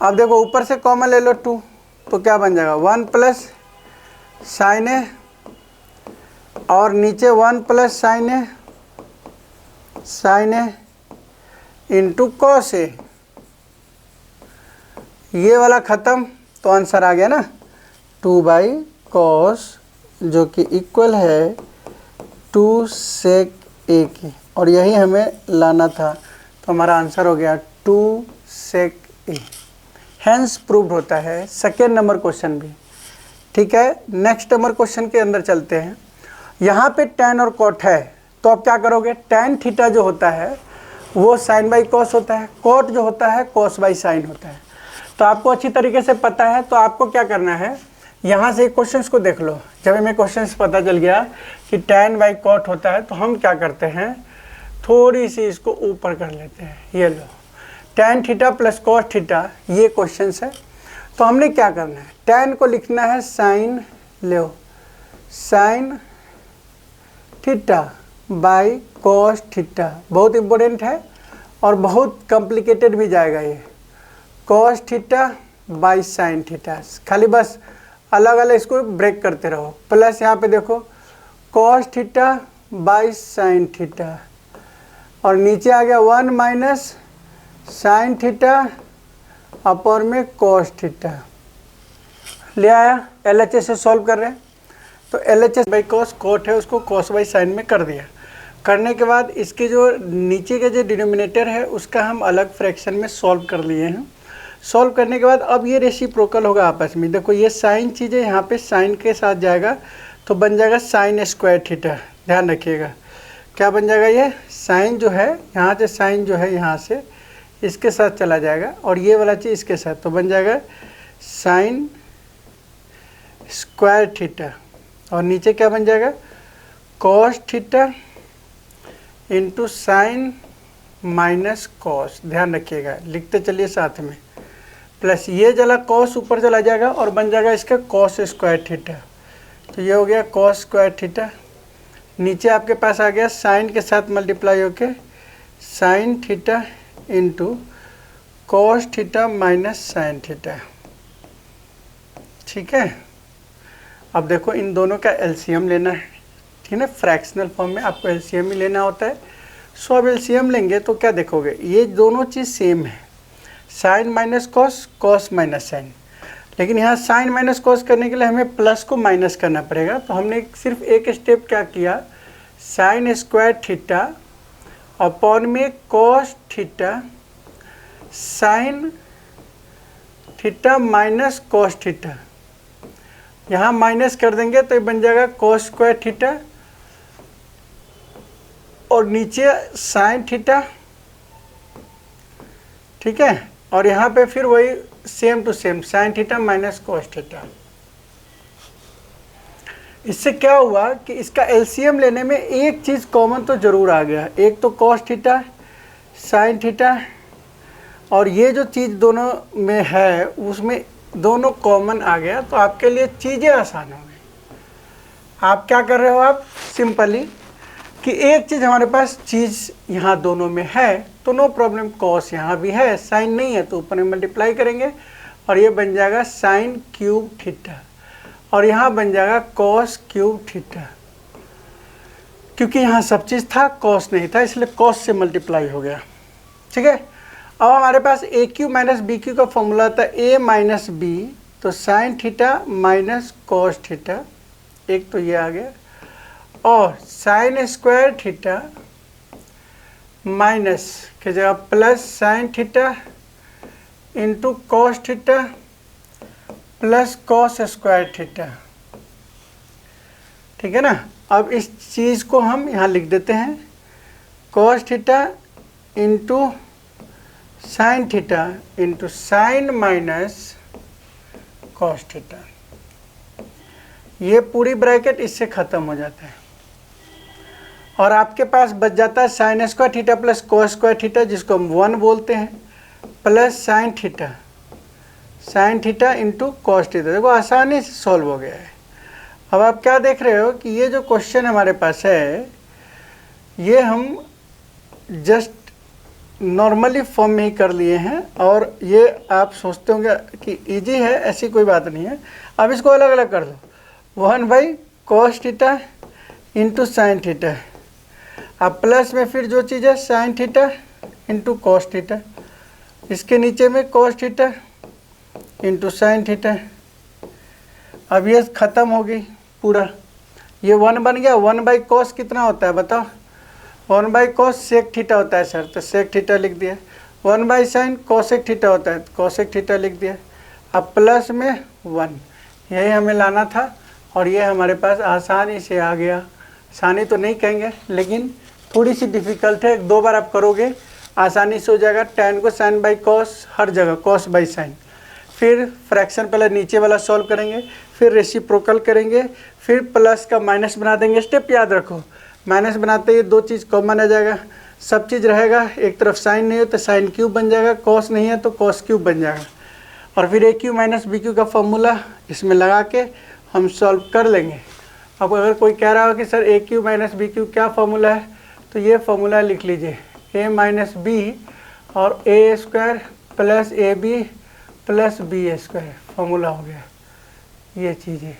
अब देखो ऊपर से कॉमन ले लो 2, तो क्या बन जाएगा 1 + साइन ए और नीचे 1 + साइन ए इंटू कॉस ए। ये वाला ख़त्म, तो आंसर आ गया ना 2/cos, जो कि इक्वल है 2 sec a की, और यही हमें लाना था, तो हमारा आंसर हो गया 2 sec a। हैंस प्रूव्ड होता है सेकेंड नंबर क्वेश्चन भी। ठीक है, नेक्स्ट नंबर क्वेश्चन के अंदर चलते हैं। यहाँ पे tan और cot है, तो आप क्या करोगे, tan थीटा जो होता है वो sin बाई cos होता है, cot जो होता है cos बाई sin होता है। तो आपको अच्छी तरीके से पता है, तो आपको क्या करना है, यहाँ से क्वेश्चंस को देख लो। जब हमें क्वेश्चंस पता चल गया कि tan बाई cot होता है, तो हम क्या करते हैं, थोड़ी सी इसको ऊपर कर लेते हैं। ये लो tan theta plus cos theta, ये क्वेश्चंस है। तो हमने क्या करना है, tan को लिखना है sin, low sin theta by cos theta, बहुत इम्पोर्टेंट है और बहुत कॉम्प्लिकेटेड भी जाएगा ये, cos theta by sin theta. खाली बस अलग अलग इसको ब्रेक करते रहो। प्लस यहाँ पे देखो cos theta by sin theta, और नीचे आ गया 1 माइनस sin थीटा अपॉन में cos थीटा। ले आया, LHS से सॉल्व कर रहे हैं, तो LHS बाई cos cot है, उसको cos बाई sin में कर दिया। करने के बाद इसके जो नीचे का जो डिनोमिनेटर है उसका हम अलग फ्रैक्शन में सॉल्व कर लिए हैं। सॉल्व करने के बाद अब ये रेसिप्रोकल होगा आपस में। देखो ये साइन चीज़ें यहाँ पे साइन के साथ जाएगा, तो बन जाएगा sin स्क्वायर थीटा। ध्यान रखिएगा क्या बन जाएगा, ये साइन जो है यहाँ से, साइन जो है यहाँ से इसके साथ चला जाएगा, और ये वाला चीज़ इसके साथ, तो बन जाएगा sin स्क्वायर थीटा, और नीचे क्या बन जाएगा cos theta into sine minus cos. ध्यान रखिएगा, लिखते चलिए साथ में, प्लस ये जला cos ऊपर चला जाएगा और बन जाएगा इसका cos स्क्वायर थीटा। तो ये हो गया cos स्क्वायर थीटा, नीचे आपके पास आ गया साइन के साथ मल्टीप्लाई होके sign theta into cos theta minus sine theta. ठीक है, अब देखो इन दोनों का एलसीएम लेना है, ठीक है ना, फ्रैक्शनल फॉर्म में आपको एलसीएम ही लेना होता है। सो अब एलसीएम लेंगे तो क्या देखोगे, ये दोनों चीज़ सेम है, sine minus cos, cos minus sine, लेकिन यहाँ साइन माइनस कॉस करने के लिए हमें प्लस को माइनस करना पड़ेगा। तो हमने सिर्फ एक स्टेप क्या किया, साइन स्क्वायर थीटा अपॉन में cos theta sine theta minus cos theta, यहाँ माइनस कर देंगे तो ये बन जाएगा कॉस स्क्वायर थीटा, और नीचे साइन थीटा, ठीक है, और यहाँ पे फिर वही same to same sine theta minus cos theta. इससे क्या हुआ कि इसका एलसीएम लेने में एक चीज़ कॉमन तो ज़रूर आ गया, एक तो कॉस थीटा साइन थीटा, और ये जो चीज़ दोनों में है उसमें दोनों कॉमन आ गया, तो आपके लिए चीज़ें आसान हो गई। आप क्या कर रहे हो, आप सिंपली कि एक चीज़ हमारे पास चीज़ यहाँ दोनों में है, तो नो प्रॉब्लम, कॉस यहाँ भी है, साइन नहीं है तो ऊपर में मल्टीप्लाई करेंगे, और ये बन जाएगा साइन क्यूब थीटा, और यहाँ बन जाएगा कॉस क्यूब थीटा। क्योंकि यहाँ सब चीज़ था, कॉस नहीं था, इसलिए कॉस से मल्टीप्लाई हो गया। ठीक है, अब हमारे पास ए क्यू माइनस बी क्यू का फॉर्मूला था ए माइनस बी, तो sign theta minus cos theta, एक तो ये आ गया, और साइन स्क्वायर थीटा माइनस की जगह plus sine theta into cos theta plus cos square theta. ठीक है ना। अब इस चीज़ को हम यहाँ लिख देते हैं, cos theta into sine theta into sine minus cos theta. ये पूरी ब्रैकेट इससे ख़त्म हो जाता है और आपके पास बच जाता है sine square theta plus cos square theta, जिसको हम 1 बोलते हैं, plus sine theta into cos theta. देखो आसानी से सॉल्व हो गया है। अब आप क्या देख रहे हो कि ये जो क्वेश्चन हमारे पास है ये हम जस्ट नॉर्मली फॉर्म में ही कर लिए हैं और ये आप सोचते होंगे कि इजी है, ऐसी कोई बात नहीं है। अब इसको अलग अलग कर दो, 1/cos theta into sine theta, अब प्लस में फिर जो चीज़ है sign theta into cos theta, इसके नीचे में cos theta into sine theta. अब ये ख़त्म हो गई पूरा, ये 1 बन गया। 1/cos कितना होता है बताओ? 1/cos सेक थीटा होता है सर, तो सेक थीटा लिख दिया। 1/sin कोसेक थीटा होता है, कोसेक थीटा लिख दिया। अब प्लस में 1, यही हमें लाना था और ये हमारे पास आसानी से आ गया। आसानी तो नहीं कहेंगे लेकिन थोड़ी सी डिफ़िकल्ट है, 2 बार आप करोगे आसानी से हो जाएगा। tan को sin बाई cos, हर जगह cos बाई sin। फिर फ्रैक्शन पहले नीचे वाला सॉल्व करेंगे, फिर रेसिप्रोकल करेंगे, फिर प्लस का माइनस बना देंगे। स्टेप याद रखो, माइनस बनाते ही 2 चीज़ कॉमन आ जाएगा, सब चीज़ रहेगा। एक तरफ साइन नहीं हो तो साइन क्यूब बन जाएगा, कॉस नहीं है तो कॉस क्यूब बन जाएगा। और फिर ए क्यू माइनस बी क्यू का फॉर्मूला इसमें लगा के हम सॉल्व कर लेंगे। अब अगर कोई कह रहा हो कि सर ए क्यू माइनस बी क्यू क्या फॉर्मूला है, तो ये फॉर्मूला लिख लीजिए, ए माइनस बी और A square plus A B plus B square, formula हो गया। ये चीज़ें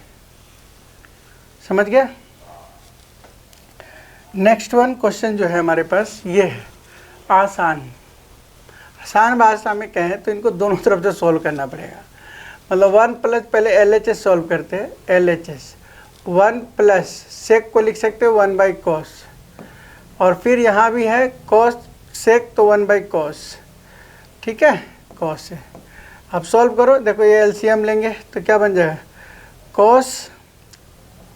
समझ गया। नेक्स्ट वन क्वेश्चन जो है हमारे पास ये है आसान भाषा में कहें तो इनको दोनों तरफ से सॉल्व करना पड़ेगा। मतलब 1 प्लस, पहले LHS सॉल्व करते हैं, LHS 1 प्लस सेक को लिख सकते हो 1/cos, और फिर यहाँ भी है cos सेक तो 1/cos, ठीक है, cos से। अब सॉल्व करो, देखो ये LCM लेंगे तो क्या बन जाएगा, cos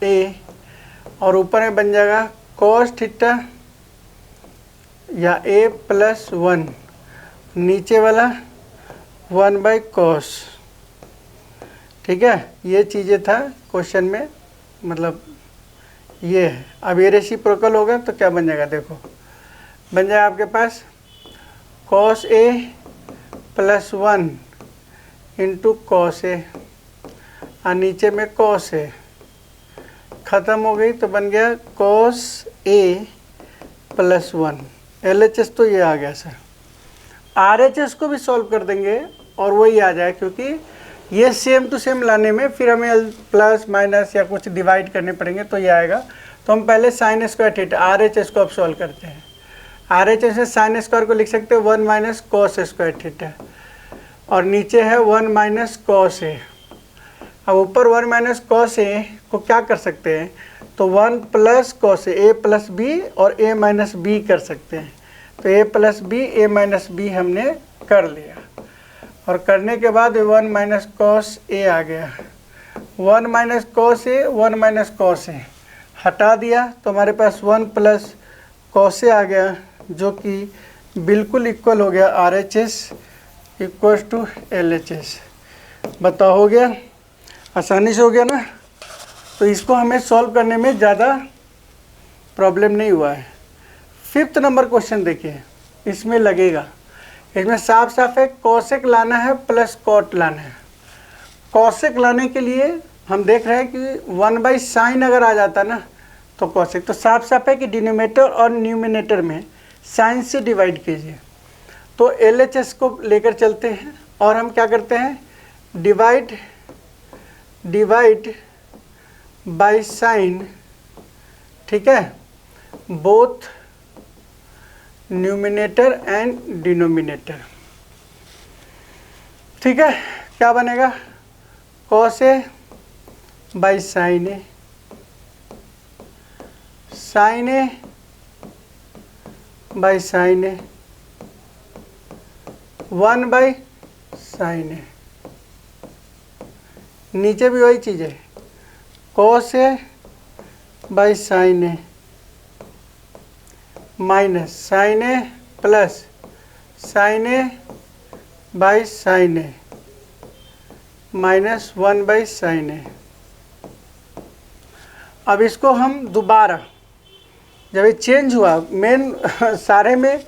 A और ऊपर में बन जाएगा cos थीटा या A प्लस 1, नीचे वाला 1/cos, ठीक है। ये चीज़ें था क्वेश्चन में, मतलब ये है। अब ये रेसिप्रोकल होगा तो क्या बन जाएगा, देखो बन जाएगा आपके पास cos A plus 1 into cos A और नीचे में cos A, ख़त्म हो गई तो बन गया cos A प्लस 1। LHS तो ये आ गया सर। RHS को भी सॉल्व कर देंगे और वही आ जाए, क्योंकि ये सेम टू सेम लाने में फिर हमें प्लस माइनस या कुछ डिवाइड करने पड़ेंगे तो ये आएगा। तो हम पहले साइन स्क्वायर थीटा RHS को अब सॉल्व करते हैं। RHS में साइन स्क्वायर को लिख सकते हैं 1 माइनस कॉस स्क्वायर थीटा और नीचे है 1 माइनस कॉस ए। अब ऊपर 1 माइनस कॉस ए को क्या कर सकते हैं, तो 1 plus cos A plus B और ए माइनस बी कर सकते हैं। तो ए plus B A minus B हमने कर लिया और करने के बाद 1 माइनस कॉस ए आ गया। 1 माइनस कॉस ए 1 माइनस कॉस ए हटा दिया तो हमारे पास 1 प्लस कॉस ए आ गया, जो कि बिल्कुल इक्वल हो गया RHS इक्वल टू LHS। बताओ हो गया, आसानी से हो गया ना। तो इसको हमें सॉल्व करने में ज़्यादा प्रॉब्लम नहीं हुआ है। 5th नंबर क्वेश्चन देखिए, इसमें लगेगा, इसमें साफ साफ है कोसेक लाना है प्लस कॉट लाना है। कोसेक लाने के लिए हम देख रहे हैं कि 1/sin अगर आ जाता ना तो कोसेक, तो साफ साफ है कि डिनोमिनेटर और न्यूमिनेटर में साइन से डिवाइड कीजिए। तो LHS को लेकर चलते हैं और हम क्या करते हैं, डिवाइड बाय साइन, ठीक है, बोथ न्यूमिनेटर एंड डिनोमिनेटर, ठीक है। क्या बनेगा, cos A by sine A, sine A by sine A, 1/sin A. नीचे भी वही चीज़ है, cos A by sine A minus sine A plus sine A by sine A minus 1 by sine A. अब इसको हम दोबारा जब ये चेंज हुआ, मेन सारे में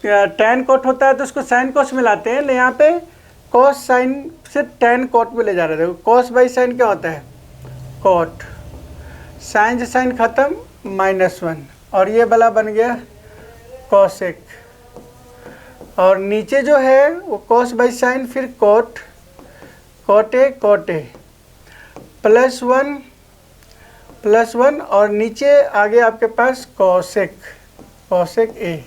टैन कोट होता है तो उसको साइन कोस में लाते हैं, यहाँ पे कॉस साइन से टैन कोट में ले जा रहे थे। कॉस बाई साइन क्या होता है? कोट। साइन से साइन खत्म -1 और ये वाला बन गया कॉसेक। और नीचे जो है वो कॉस बाई साइन फिर कोट, कोटे कोटे +1 और नीचे आगे आपके पास कॉसेक, कॉसेक ए।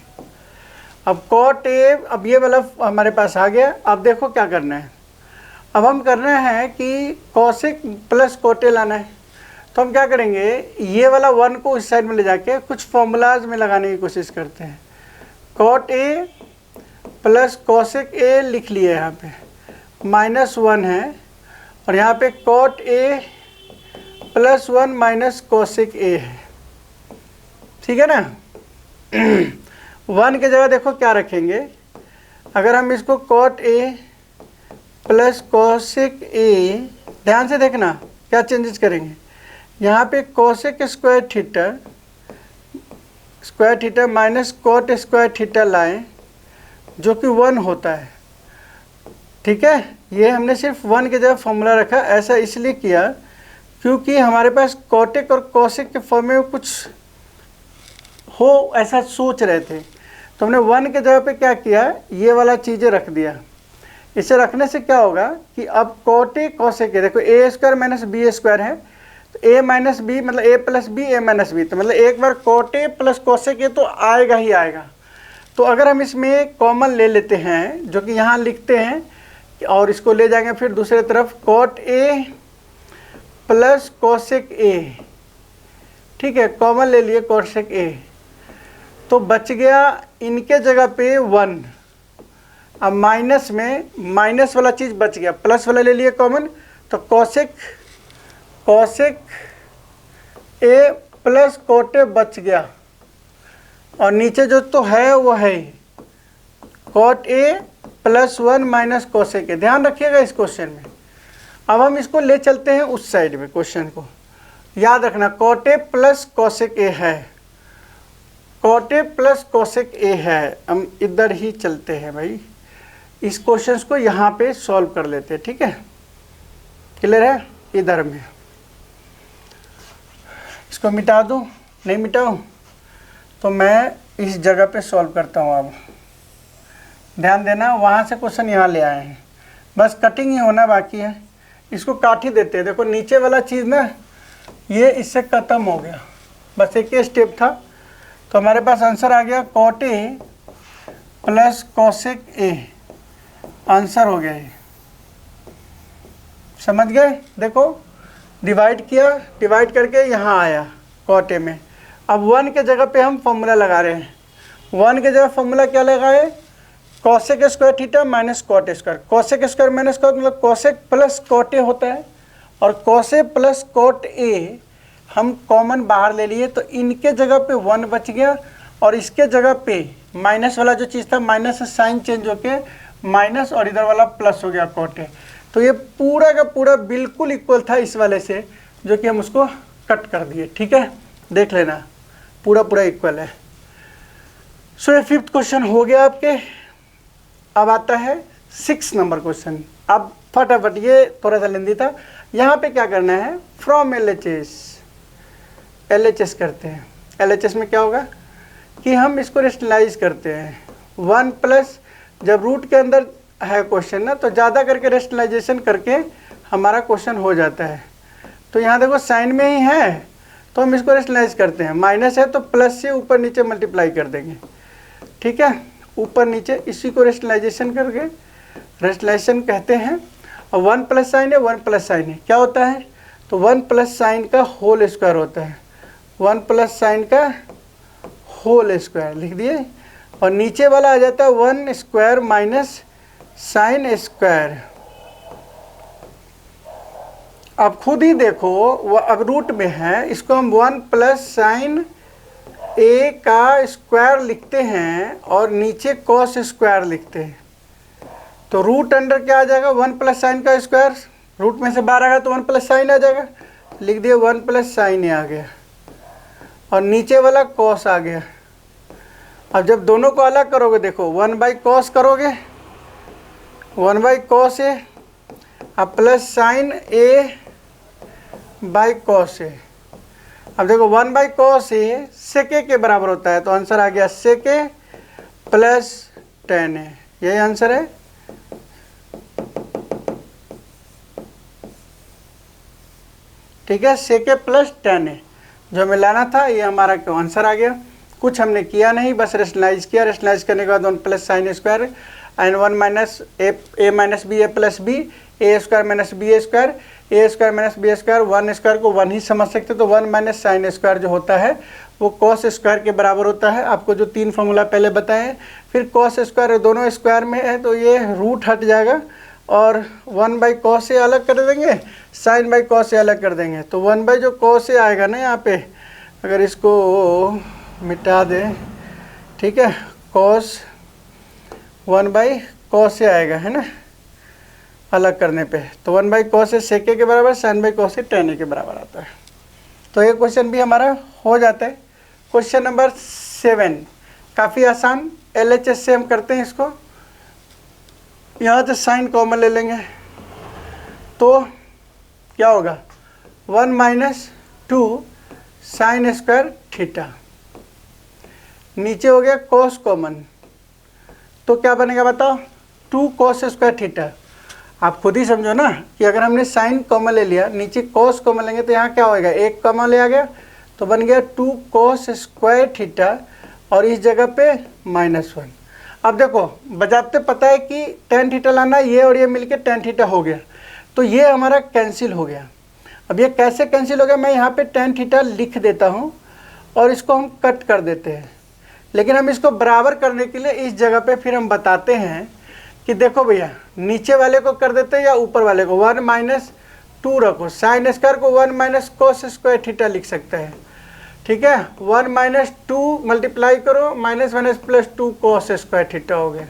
अब कॉट ए, अब ये वाला हमारे पास आ गया। अब देखो क्या करना है, अब हम करना है कि कॉसेक प्लस कोटे लाना है। तो हम क्या करेंगे, ये वाला 1 को इस साइड में ले जाके कुछ फॉर्मूलाज में लगाने की कोशिश करते हैं। Cot A plus cosec A लिख लिए यहाँ पे, -1 है और यहाँ पे cot A +1 minus cosec A है, ठीक है ना। 1 की जगह देखो क्या रखेंगे, अगर हम इसको cot A plus cosec A, ध्यान से देखना क्या चेंजेस करेंगे। यहाँ पे cosec square theta minus cot square theta लाएं जो कि 1 होता है, ठीक है। ये हमने सिर्फ 1 की जगह फॉर्मूला रखा, ऐसा इसलिए किया क्योंकि हमारे पास कॉटेक और कोसेक के फॉर्म में कुछ हो ऐसा सोच रहे थे। तो हमने 1 के जगह पे क्या किया, ये वाला चीज़ें रख दिया। इसे रखने से क्या होगा कि अब कोटेक कोसेक, देखो ए स्क्वायर माइनस बी स्क्वायर है, तो ए माइनस बी मतलब ए plus B, A minus B, तो मतलब एक बार कोटे प्लस कोसेक ए तो आएगा ही आएगा। तो अगर हम इसमें कॉमन ले लेते हैं जो कि यहाँ लिखते हैं और इसको ले जाएंगे फिर दूसरे तरफ, cot A plus cosec A, ठीक है, कॉमन ले लिए कोसेक ए, तो बच गया इनके जगह पे 1। अब माइनस में माइनस वाला चीज़ बच गया, प्लस वाला ले लिए कॉमन, तो कोसेक ए प्लस कोटे बच गया और नीचे जो तो है वो है cot A +1 minus cosec A. ध्यान रखिएगा इस क्वेश्चन में। अब हम इसको ले चलते हैं उस साइड में, क्वेश्चन को याद रखना, cot A plus cosec A है, cot A plus cosec A है। हम इधर ही चलते हैं भाई, इस क्वेश्चन को यहाँ पे सॉल्व कर लेते हैं, ठीक है, क्लियर है। इधर में इसको मिटा दूँ, नहीं मिटाऊँ तो मैं इस जगह पे सॉल्व करता हूँ। अब ध्यान देना, वहाँ से क्वेश्चन यहाँ ले आए हैं, बस कटिंग ही होना बाकी है। इसको काट ही देते हैं। देखो नीचे वाला चीज़ ना ये इससे ख़त्म हो गया, बस एक ही स्टेप था। तो हमारे पास आंसर आ गया cot A plus cosec A, answer हो गया ये, समझ गए। देखो डिवाइड किया, डिवाइड करके यहाँ आया कॉट ए में। अब 1 के जगह पे हम फॉर्मूला लगा रहे हैं। 1 के जगह फॉर्मूला क्या लगाए, cosec square theta minus cot square. Cosec square minus cot मतलब कोसेक प्लस कॉट ए होता है, और कोसे प्लस कॉट ए हम कॉमन बाहर ले लिए, तो इनके जगह पे 1 बच गया और इसके जगह पे माइनस वाला जो चीज़ था, माइनस से साइन चेंज होके माइनस और इधर वाला प्लस हो गया कॉट ए। तो ये पूरा का पूरा बिल्कुल इक्वल था इस वाले से, जो कि हम उसको कट कर दिए, ठीक है, देख लेना पूरा पूरा इक्वल है। सो ये 5th क्वेश्चन हो गया आपके। अब आता है 6 नंबर क्वेश्चन। अब फटाफट, ये थोड़ा सा लेंदी था। यहाँ पे क्या करना है, फ्रॉम LHS करते हैं। LHS में क्या होगा कि हम इसको रेशनलाइज करते हैं। 1 प्लस, जब रूट के अंदर है क्वेश्चन ना, तो ज़्यादा करके रेशनलाइजेशन करके हमारा क्वेश्चन हो जाता है। तो यहाँ देखो साइन में ही है तो हम इसको रेशनलाइज करते हैं, माइनस है तो प्लस से ऊपर नीचे मल्टीप्लाई कर देंगे, ठीक है, ऊपर नीचे, इसी को रेशनलाइजेशन करके रेशनलाइजेशन कहते हैं। और 1 प्लस साइन है, 1 प्लस साइन है, क्या होता है, तो 1 प्लस साइन का होल स्क्वायर होता है, 1 प्लस साइन का होल स्क्वायर लिख दिए। और नीचे वाला आ जाता है 1 स्क्वायर माइनस साइन स्क्वायर। अब खुद ही देखो, वो अब रूट में है, इसको हम 1 प्लस साइन ए का स्क्वायर लिखते हैं और नीचे कॉस स्क्वायर लिखते हैं, तो रूट अंडर क्या आ जाएगा, 1 प्लस साइन का स्क्वायर, रूट में से बाहर आएगा तो 1 प्लस साइन आ जाएगा, लिख दिया 1 प्लस साइन ए आ गया, और नीचे वाला कॉस आ गया। अब जब दोनों को अलग करोगे, देखो 1 बाई कॉस करोगे, 1 बाई कॉस ए, अब plus sine A by cos A. अब देखो 1 बाई कॉस ए सेक ए के बराबर होता है, तो आंसर आ गया सेक ए प्लस टेन ए, यही आंसर है। ठीक है, सेक ए प्लस टेन ए जो हमें लाना था, ये हमारा आंसर आ गया। कुछ हमने किया नहीं, बस रेशनलाइज किया, रेशनलाइज करने के बाद 1 plus sine square and 1 minus A minus B A plus B, A square minus B A square, A square minus B square, 1 square को 1 ही समझ सकते, तो 1 माइनस साइन स्क्वायर जो होता है वो कॉस स्क्वायर के बराबर होता है। आपको जो 3 फॉर्मूला पहले बताए, फिर कॉस स्क्वायर दोनों स्क्वायर में है तो ये रूट हट जाएगा, और 1 बाई कॉस से अलग कर देंगे, साइन बाई कॉस से अलग कर देंगे, तो 1 बाई जो कॉस से आएगा ना यहाँ पे, अगर इसको मिटा दें, ठीक है, कॉस 1 बाई कॉस से आएगा, है ना, अलग करने पे, तो 1 बाई कॉस से सेक ए के बराबर, साइन बाई कॉस से टेन ए के बराबर आता है। तो ये क्वेश्चन भी हमारा हो जाता है। क्वेश्चन नंबर 7 काफ़ी आसान, LHS से हम करते हैं इसको। यहाँ से साइन कॉमन ले लेंगे तो क्या होगा, 1 माइनस 2 साइन स्क्वायर थीटा, नीचे हो गया कॉस कॉमन, तो क्या बनेगा बताओ, 2 कॉस स्क्वायर थीटा। आप खुद ही समझो ना कि अगर हमने साइन कॉमन ले लिया, नीचे कॉस कॉमन लेंगे तो यहाँ क्या होएगा, एक कॉमन ले आ गया तो बन गया 2 कॉस स्क्वायर थीटा, और इस जगह पे -1। अब देखो बजाते पता है कि टेन थीटा लाना, ये और ये मिलके टेन थीटा हो गया, तो ये हमारा कैंसिल हो गया। अब ये कैसे कैंसिल हो गया, मैं यहाँ पे टेन थीटा लिख देता हूँ और इसको हम कट कर देते हैं, लेकिन हम इसको बराबर करने के लिए इस जगह पे फिर हम बताते हैं कि देखो भैया, नीचे वाले को कर देते हैं या ऊपर वाले को, 1 माइनस 2 रखो, साइन स्क्वायर को 1 माइनस कॉस स्क्वायर थीटा लिख सकते हैं, ठीक है, 1 माइनस 2 मल्टीप्लाई करो, -1 प्लस 2 कॉस स्क्वायर थीटा हो गया,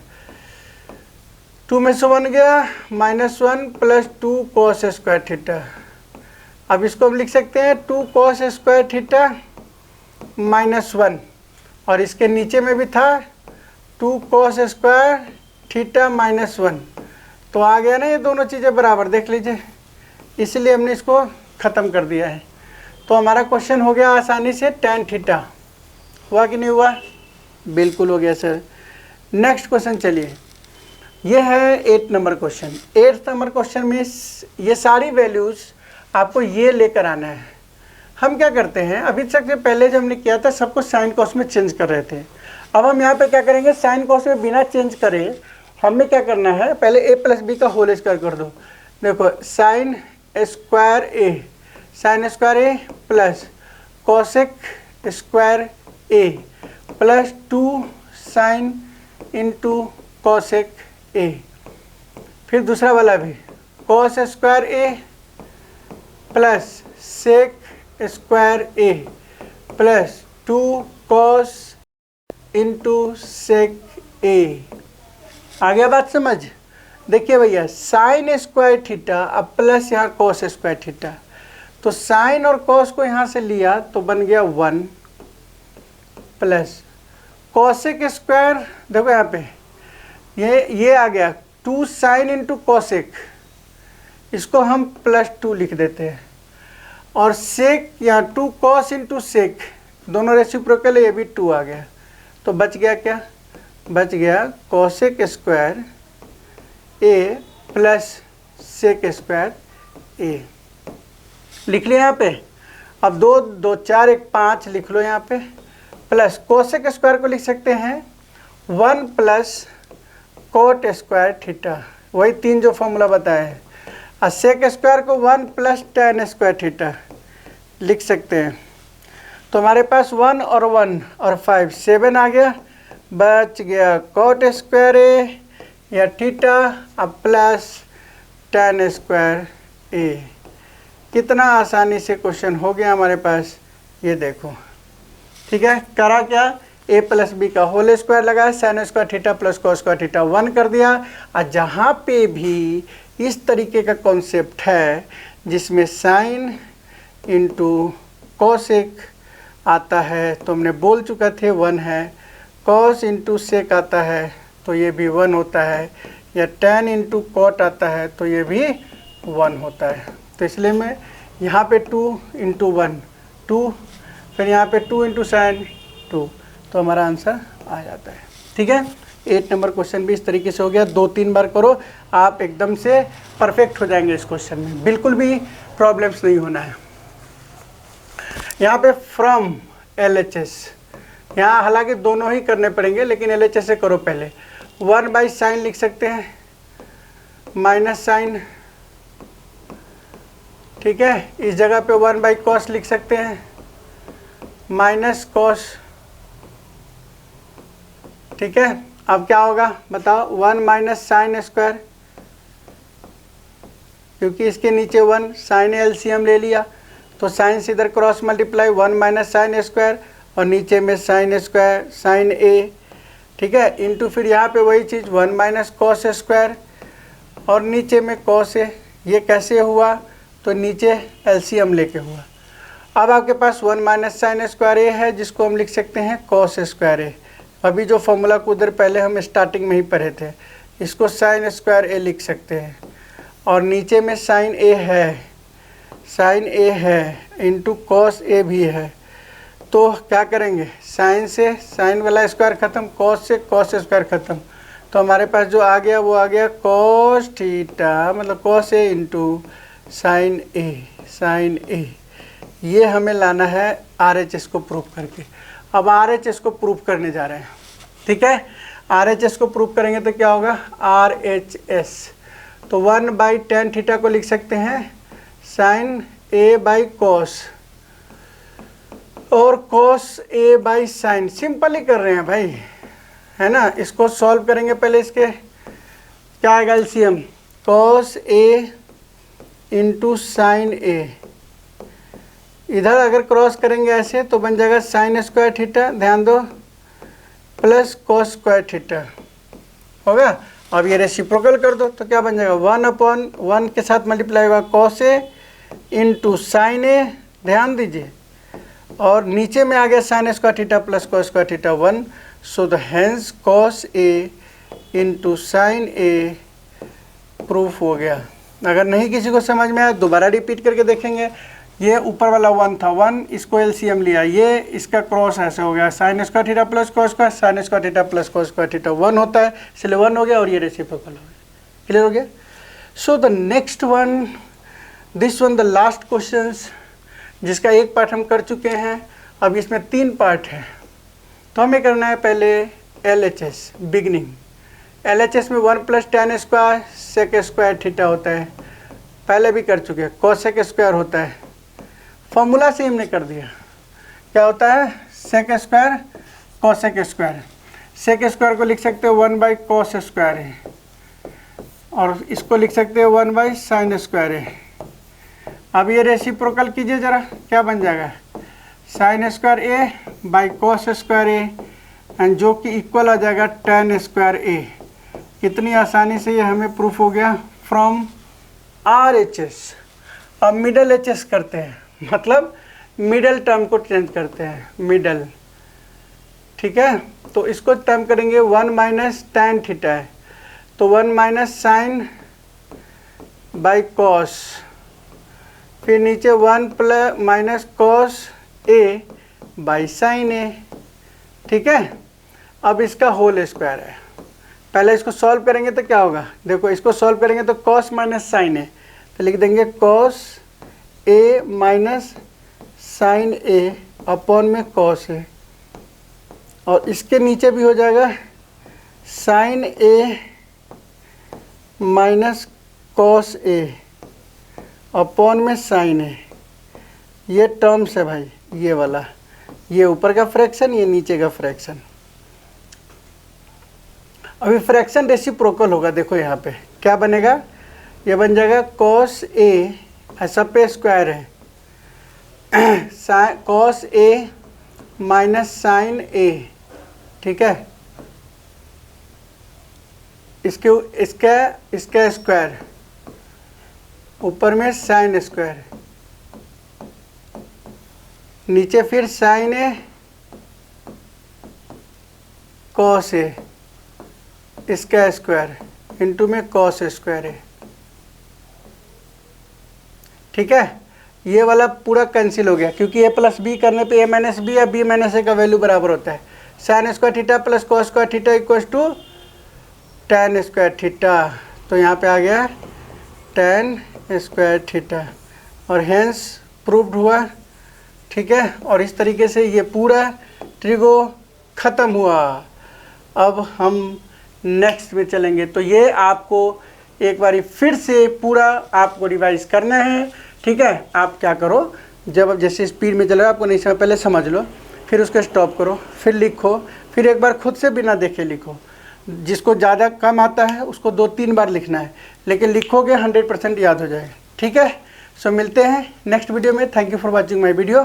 2 में से 1 गया, -1 प्लस 2 कॉस स्क्वायर थीटा। अब इसको हम लिख सकते हैं 2 कॉस स्क्वायर थीटा -1, और इसके नीचे में भी था 2 कॉस स्क्वायर थीटा -1, तो आ गया ना ये दोनों चीज़ें बराबर, देख लीजिए, इसलिए हमने इसको ख़त्म कर दिया है। तो हमारा क्वेश्चन हो गया आसानी से tan थीटा। हुआ कि नहीं हुआ, बिल्कुल हो गया सर। नेक्स्ट क्वेश्चन चलिए, ये है 8 नंबर क्वेश्चन। 8 नंबर क्वेश्चन में ये सारी वैल्यूज़ आपको ये लेकर आना है। हम क्या करते हैं, अभी तक से पहले जो हमने किया था सबको साइन कॉस में चेंज कर रहे थे, अब हम यहाँ पे क्या करेंगे, साइन कॉस में बिना चेंज करे हमें क्या करना है, पहले a प्लस बी का होल स्क्वायर कर दो। देखो sign square A, sign square A plus cosec square A plus 2 sine into cosec ए, फिर दूसरा वाला भी cos square A plus sec square A plus 2 cos into sec ए। आ गया बात समझ। देखिए भैया, साइन स्क्वायर थीटा अब प्लस यहाँ कॉस स्क्वायर थीटा, तो साइन और कॉस को यहाँ से लिया तो बन गया 1 प्लस कॉसेक स्क्वायर, देखो यहाँ पे ये आ गया 2 साइन इंटू कॉसेक, इसको हम +2 लिख देते हैं, और सेक यहाँ 2 कॉस इंटू सेक, दोनों रेसिप्रोकल है, ये भी 2 आ गया, तो बच गया क्या, बच गया cosec square A plus sec square ए। लिख लिया यहाँ पे। अब 2 2 4 1 5 लिख लो यहाँ पे, प्लस कोसेक स्क्वायर को लिख सकते हैं 1 प्लस कोट स्क्वायर थीटा, वही 3 जो फॉर्मूला बताया है, और सेक स्क्वायर को 1 प्लस tan स्क्वायर थीटा लिख सकते हैं। तो हमारे पास 1 और 1 और 5 7 आ गया, बच गया कोट स्क्वायर ए या थीटा अब प्लस tan स्क्वायर ए। कितना आसानी से क्वेश्चन हो गया हमारे पास, ये देखो। ठीक है, करा क्या, a प्लस बी का होल स्क्वायर लगाया, sign square theta plus cos square theta 1 कर दिया। और जहाँ पे भी इस तरीके का कॉन्सेप्ट है जिसमें साइन इंटू कॉसेक आता है तो हमने बोल चुका थे 1 है, कॉस इंटू सेक आता है तो ये भी 1 होता है, या tan इंटू कॉट आता है तो ये भी 1 होता है। तो इसलिए मैं यहाँ पे 2 इंटू 1 2, फिर यहाँ पे 2 इंटू साइन 2, तो हमारा आंसर आ जाता है। ठीक है, 8 नंबर क्वेश्चन भी इस तरीके से हो गया। 2-3 बार करो, आप एकदम से परफेक्ट हो जाएंगे इस क्वेश्चन में, बिल्कुल भी प्रॉब्लम्स नहीं होना है। यहाँ पे फ्रॉम LHS, यहाँ हालांकि दोनों ही करने पड़ेंगे लेकिन LHS से करो पहले। 1 बाई साइन लिख सकते हैं, माइनस साइन। ठीक है, इस जगह पे 1 बाई कॉस लिख सकते हैं, माइनस कॉस। ठीक है, अब क्या होगा बताओ, 1 माइनस साइन स्क्वायर, क्योंकि इसके नीचे 1 साइन एलसीएम ले लिया तो साइन से इधर cross multiply, 1 minus sine square और नीचे में साइन स्क्वायर साइन ए। ठीक है, इंटू फिर यहाँ पे वही चीज़ 1 माइनस कॉस स्क्वायर और नीचे में कॉस ए। ये कैसे हुआ, तो नीचे एलसीएम लेके हुआ। अब आपके पास 1 माइनस साइन स्क्वायर ए है जिसको हम लिख सकते हैं कॉस स्क्वायर ए। अभी जो फॉर्मूला को उधर पहले हम स्टार्टिंग में ही पढ़े थे, इसको साइन स्क्वायर ए लिख सकते हैं। और नीचे में साइन ए है, साइन ए है इंटू कॉस ए भी है। तो क्या करेंगे, साइन से साइन वाला स्क्वायर ख़त्म, कॉस से कॉस स्क्वायर ख़त्म, तो हमारे पास जो आ गया वो आ गया कॉस थीटा, मतलब cos A into sine A, sine ए। ये हमें लाना है RHS को प्रूव करके। अब RHS को प्रूव करने जा रहे हैं। ठीक है, RHS को प्रूव करेंगे तो क्या होगा, RHS, तो 1 बाई tan थीटा को लिख सकते हैं साइन ए बाई कॉस, और cos A by sine. Simple ही कर रहे हैं भाई, है ना। इसको सॉल्व करेंगे पहले, इसके क्या आएगा LCM, cos A into sine ए। इधर अगर क्रॉस करेंगे ऐसे तो बन जाएगा साइन स्क्वायर थीटा, ध्यान दो, प्लस कॉस स्क्वायर थीटा होगा। अब ये रेसिप्रोकल कर दो तो क्या बन जाएगा, 1/1 के साथ मल्टीप्लाई होगा कॉस ए इंटू साइन ए, ध्यान दीजिए, और नीचे में आ गया sign square theta plus cos square theta 1। So the hence cos A into sine A proof हो गया। अगर नहीं किसी को समझ में आया दोबारा रिपीट करके देखेंगे। ये ऊपर वाला 1 था, 1 इसको एलसीएम लिया, ये इसका क्रॉस ऐसे हो गया, sign square theta plus cos square, sine square theta plus cos square theta 1 होता है, इसलिए 1 हो गया और ये रेसिप्रोकल हो गया। क्लियर हो गया। So the next one, this one the last questions, जिसका एक पार्ट हम कर चुके हैं, अब इसमें 3 पार्ट है। तो हमें करना है पहले LHS बिगनिंग। LHS में 1 plus tan square sec square theta होता है, पहले भी कर चुके हैं, कोसेक स्क्वायर होता है, फॉर्मूला से हमने कर दिया। क्या होता है, sec square cosec square. Sec square को लिख सकते हो 1 बाई कॉस स्क्वायर है, और इसको लिख सकते हो 1 बाई साइन स्क्वायर है। अब ये रेसिप्रोकल कीजिए ज़रा, क्या बन जाएगा, sign square A by cos square A, and जो कि इक्वल आ जाएगा tan स्क्वायर ए। कितनी आसानी से ये हमें प्रूफ हो गया फ्रॉम RHS। अब मिडल HS करते हैं, मतलब मिडल टर्म को चेंज करते हैं, मिडल। ठीक है, तो इसको टर्म करेंगे 1 माइनस tan थीटा है, तो 1 माइनस साइन बाई कॉस, फिर नीचे 1 plus minus cos A by sine A. ठीक है, अब इसका होल स्क्वायर है। पहले इसको सॉल्व करेंगे तो क्या होगा, देखो इसको सॉल्व करेंगे तो कॉस माइनस साइन है, तो लिख देंगे cos A minus sine A upon में कॉस ए, और इसके नीचे भी हो जाएगा sign A minus cos A upon में साइन ए। ये टर्म्स है भाई, ये वाला, ये ऊपर का फ्रैक्शन, ये नीचे का फ्रैक्शन। अभी फ्रैक्शन रेसिप्रोकल होगा, देखो यहाँ पे क्या बनेगा, ये बन जाएगा कॉस ए सब पे स्क्वायर है, cos A minus sine A, ठीक है, इसका स्क्वायर, ऊपर में साइन स्क्वायर, नीचे फिर साइन ए कॉस ए, इसका स्क्वायर इंटू में कॉस स्क्वायर है, ठीक है। ये वाला पूरा कैंसिल हो गया क्योंकि a प्लस बी करने पे a माइनस बी या b माइनस ए का वैल्यू बराबर होता है। Sine square theta plus cos square theta equals to tan square theta, तो यहाँ पे आ गया tan स्क्वायर थीटा और हेंस प्रूव्ड हुआ, ठीक है। और इस तरीके से ये पूरा ट्रिगो ख़त्म हुआ। अब हम नेक्स्ट में चलेंगे, तो ये आपको एक बारी फिर से पूरा आपको रिवाइज करना है, ठीक है। आप क्या करो, जब जैसे स्पीड में चलो, आपको नहीं समझ पहले समझ लो, फिर उसको स्टॉप करो, फिर लिखो, फिर एक बार खुद से बिना देखे लिखो। जिसको ज़्यादा कम आता है उसको 2-3 बार लिखना है, लेकिन लिखोगे 100% याद हो जाएगा, ठीक है। सो मिलते हैं नेक्स्ट वीडियो में। Thank you for watching my video.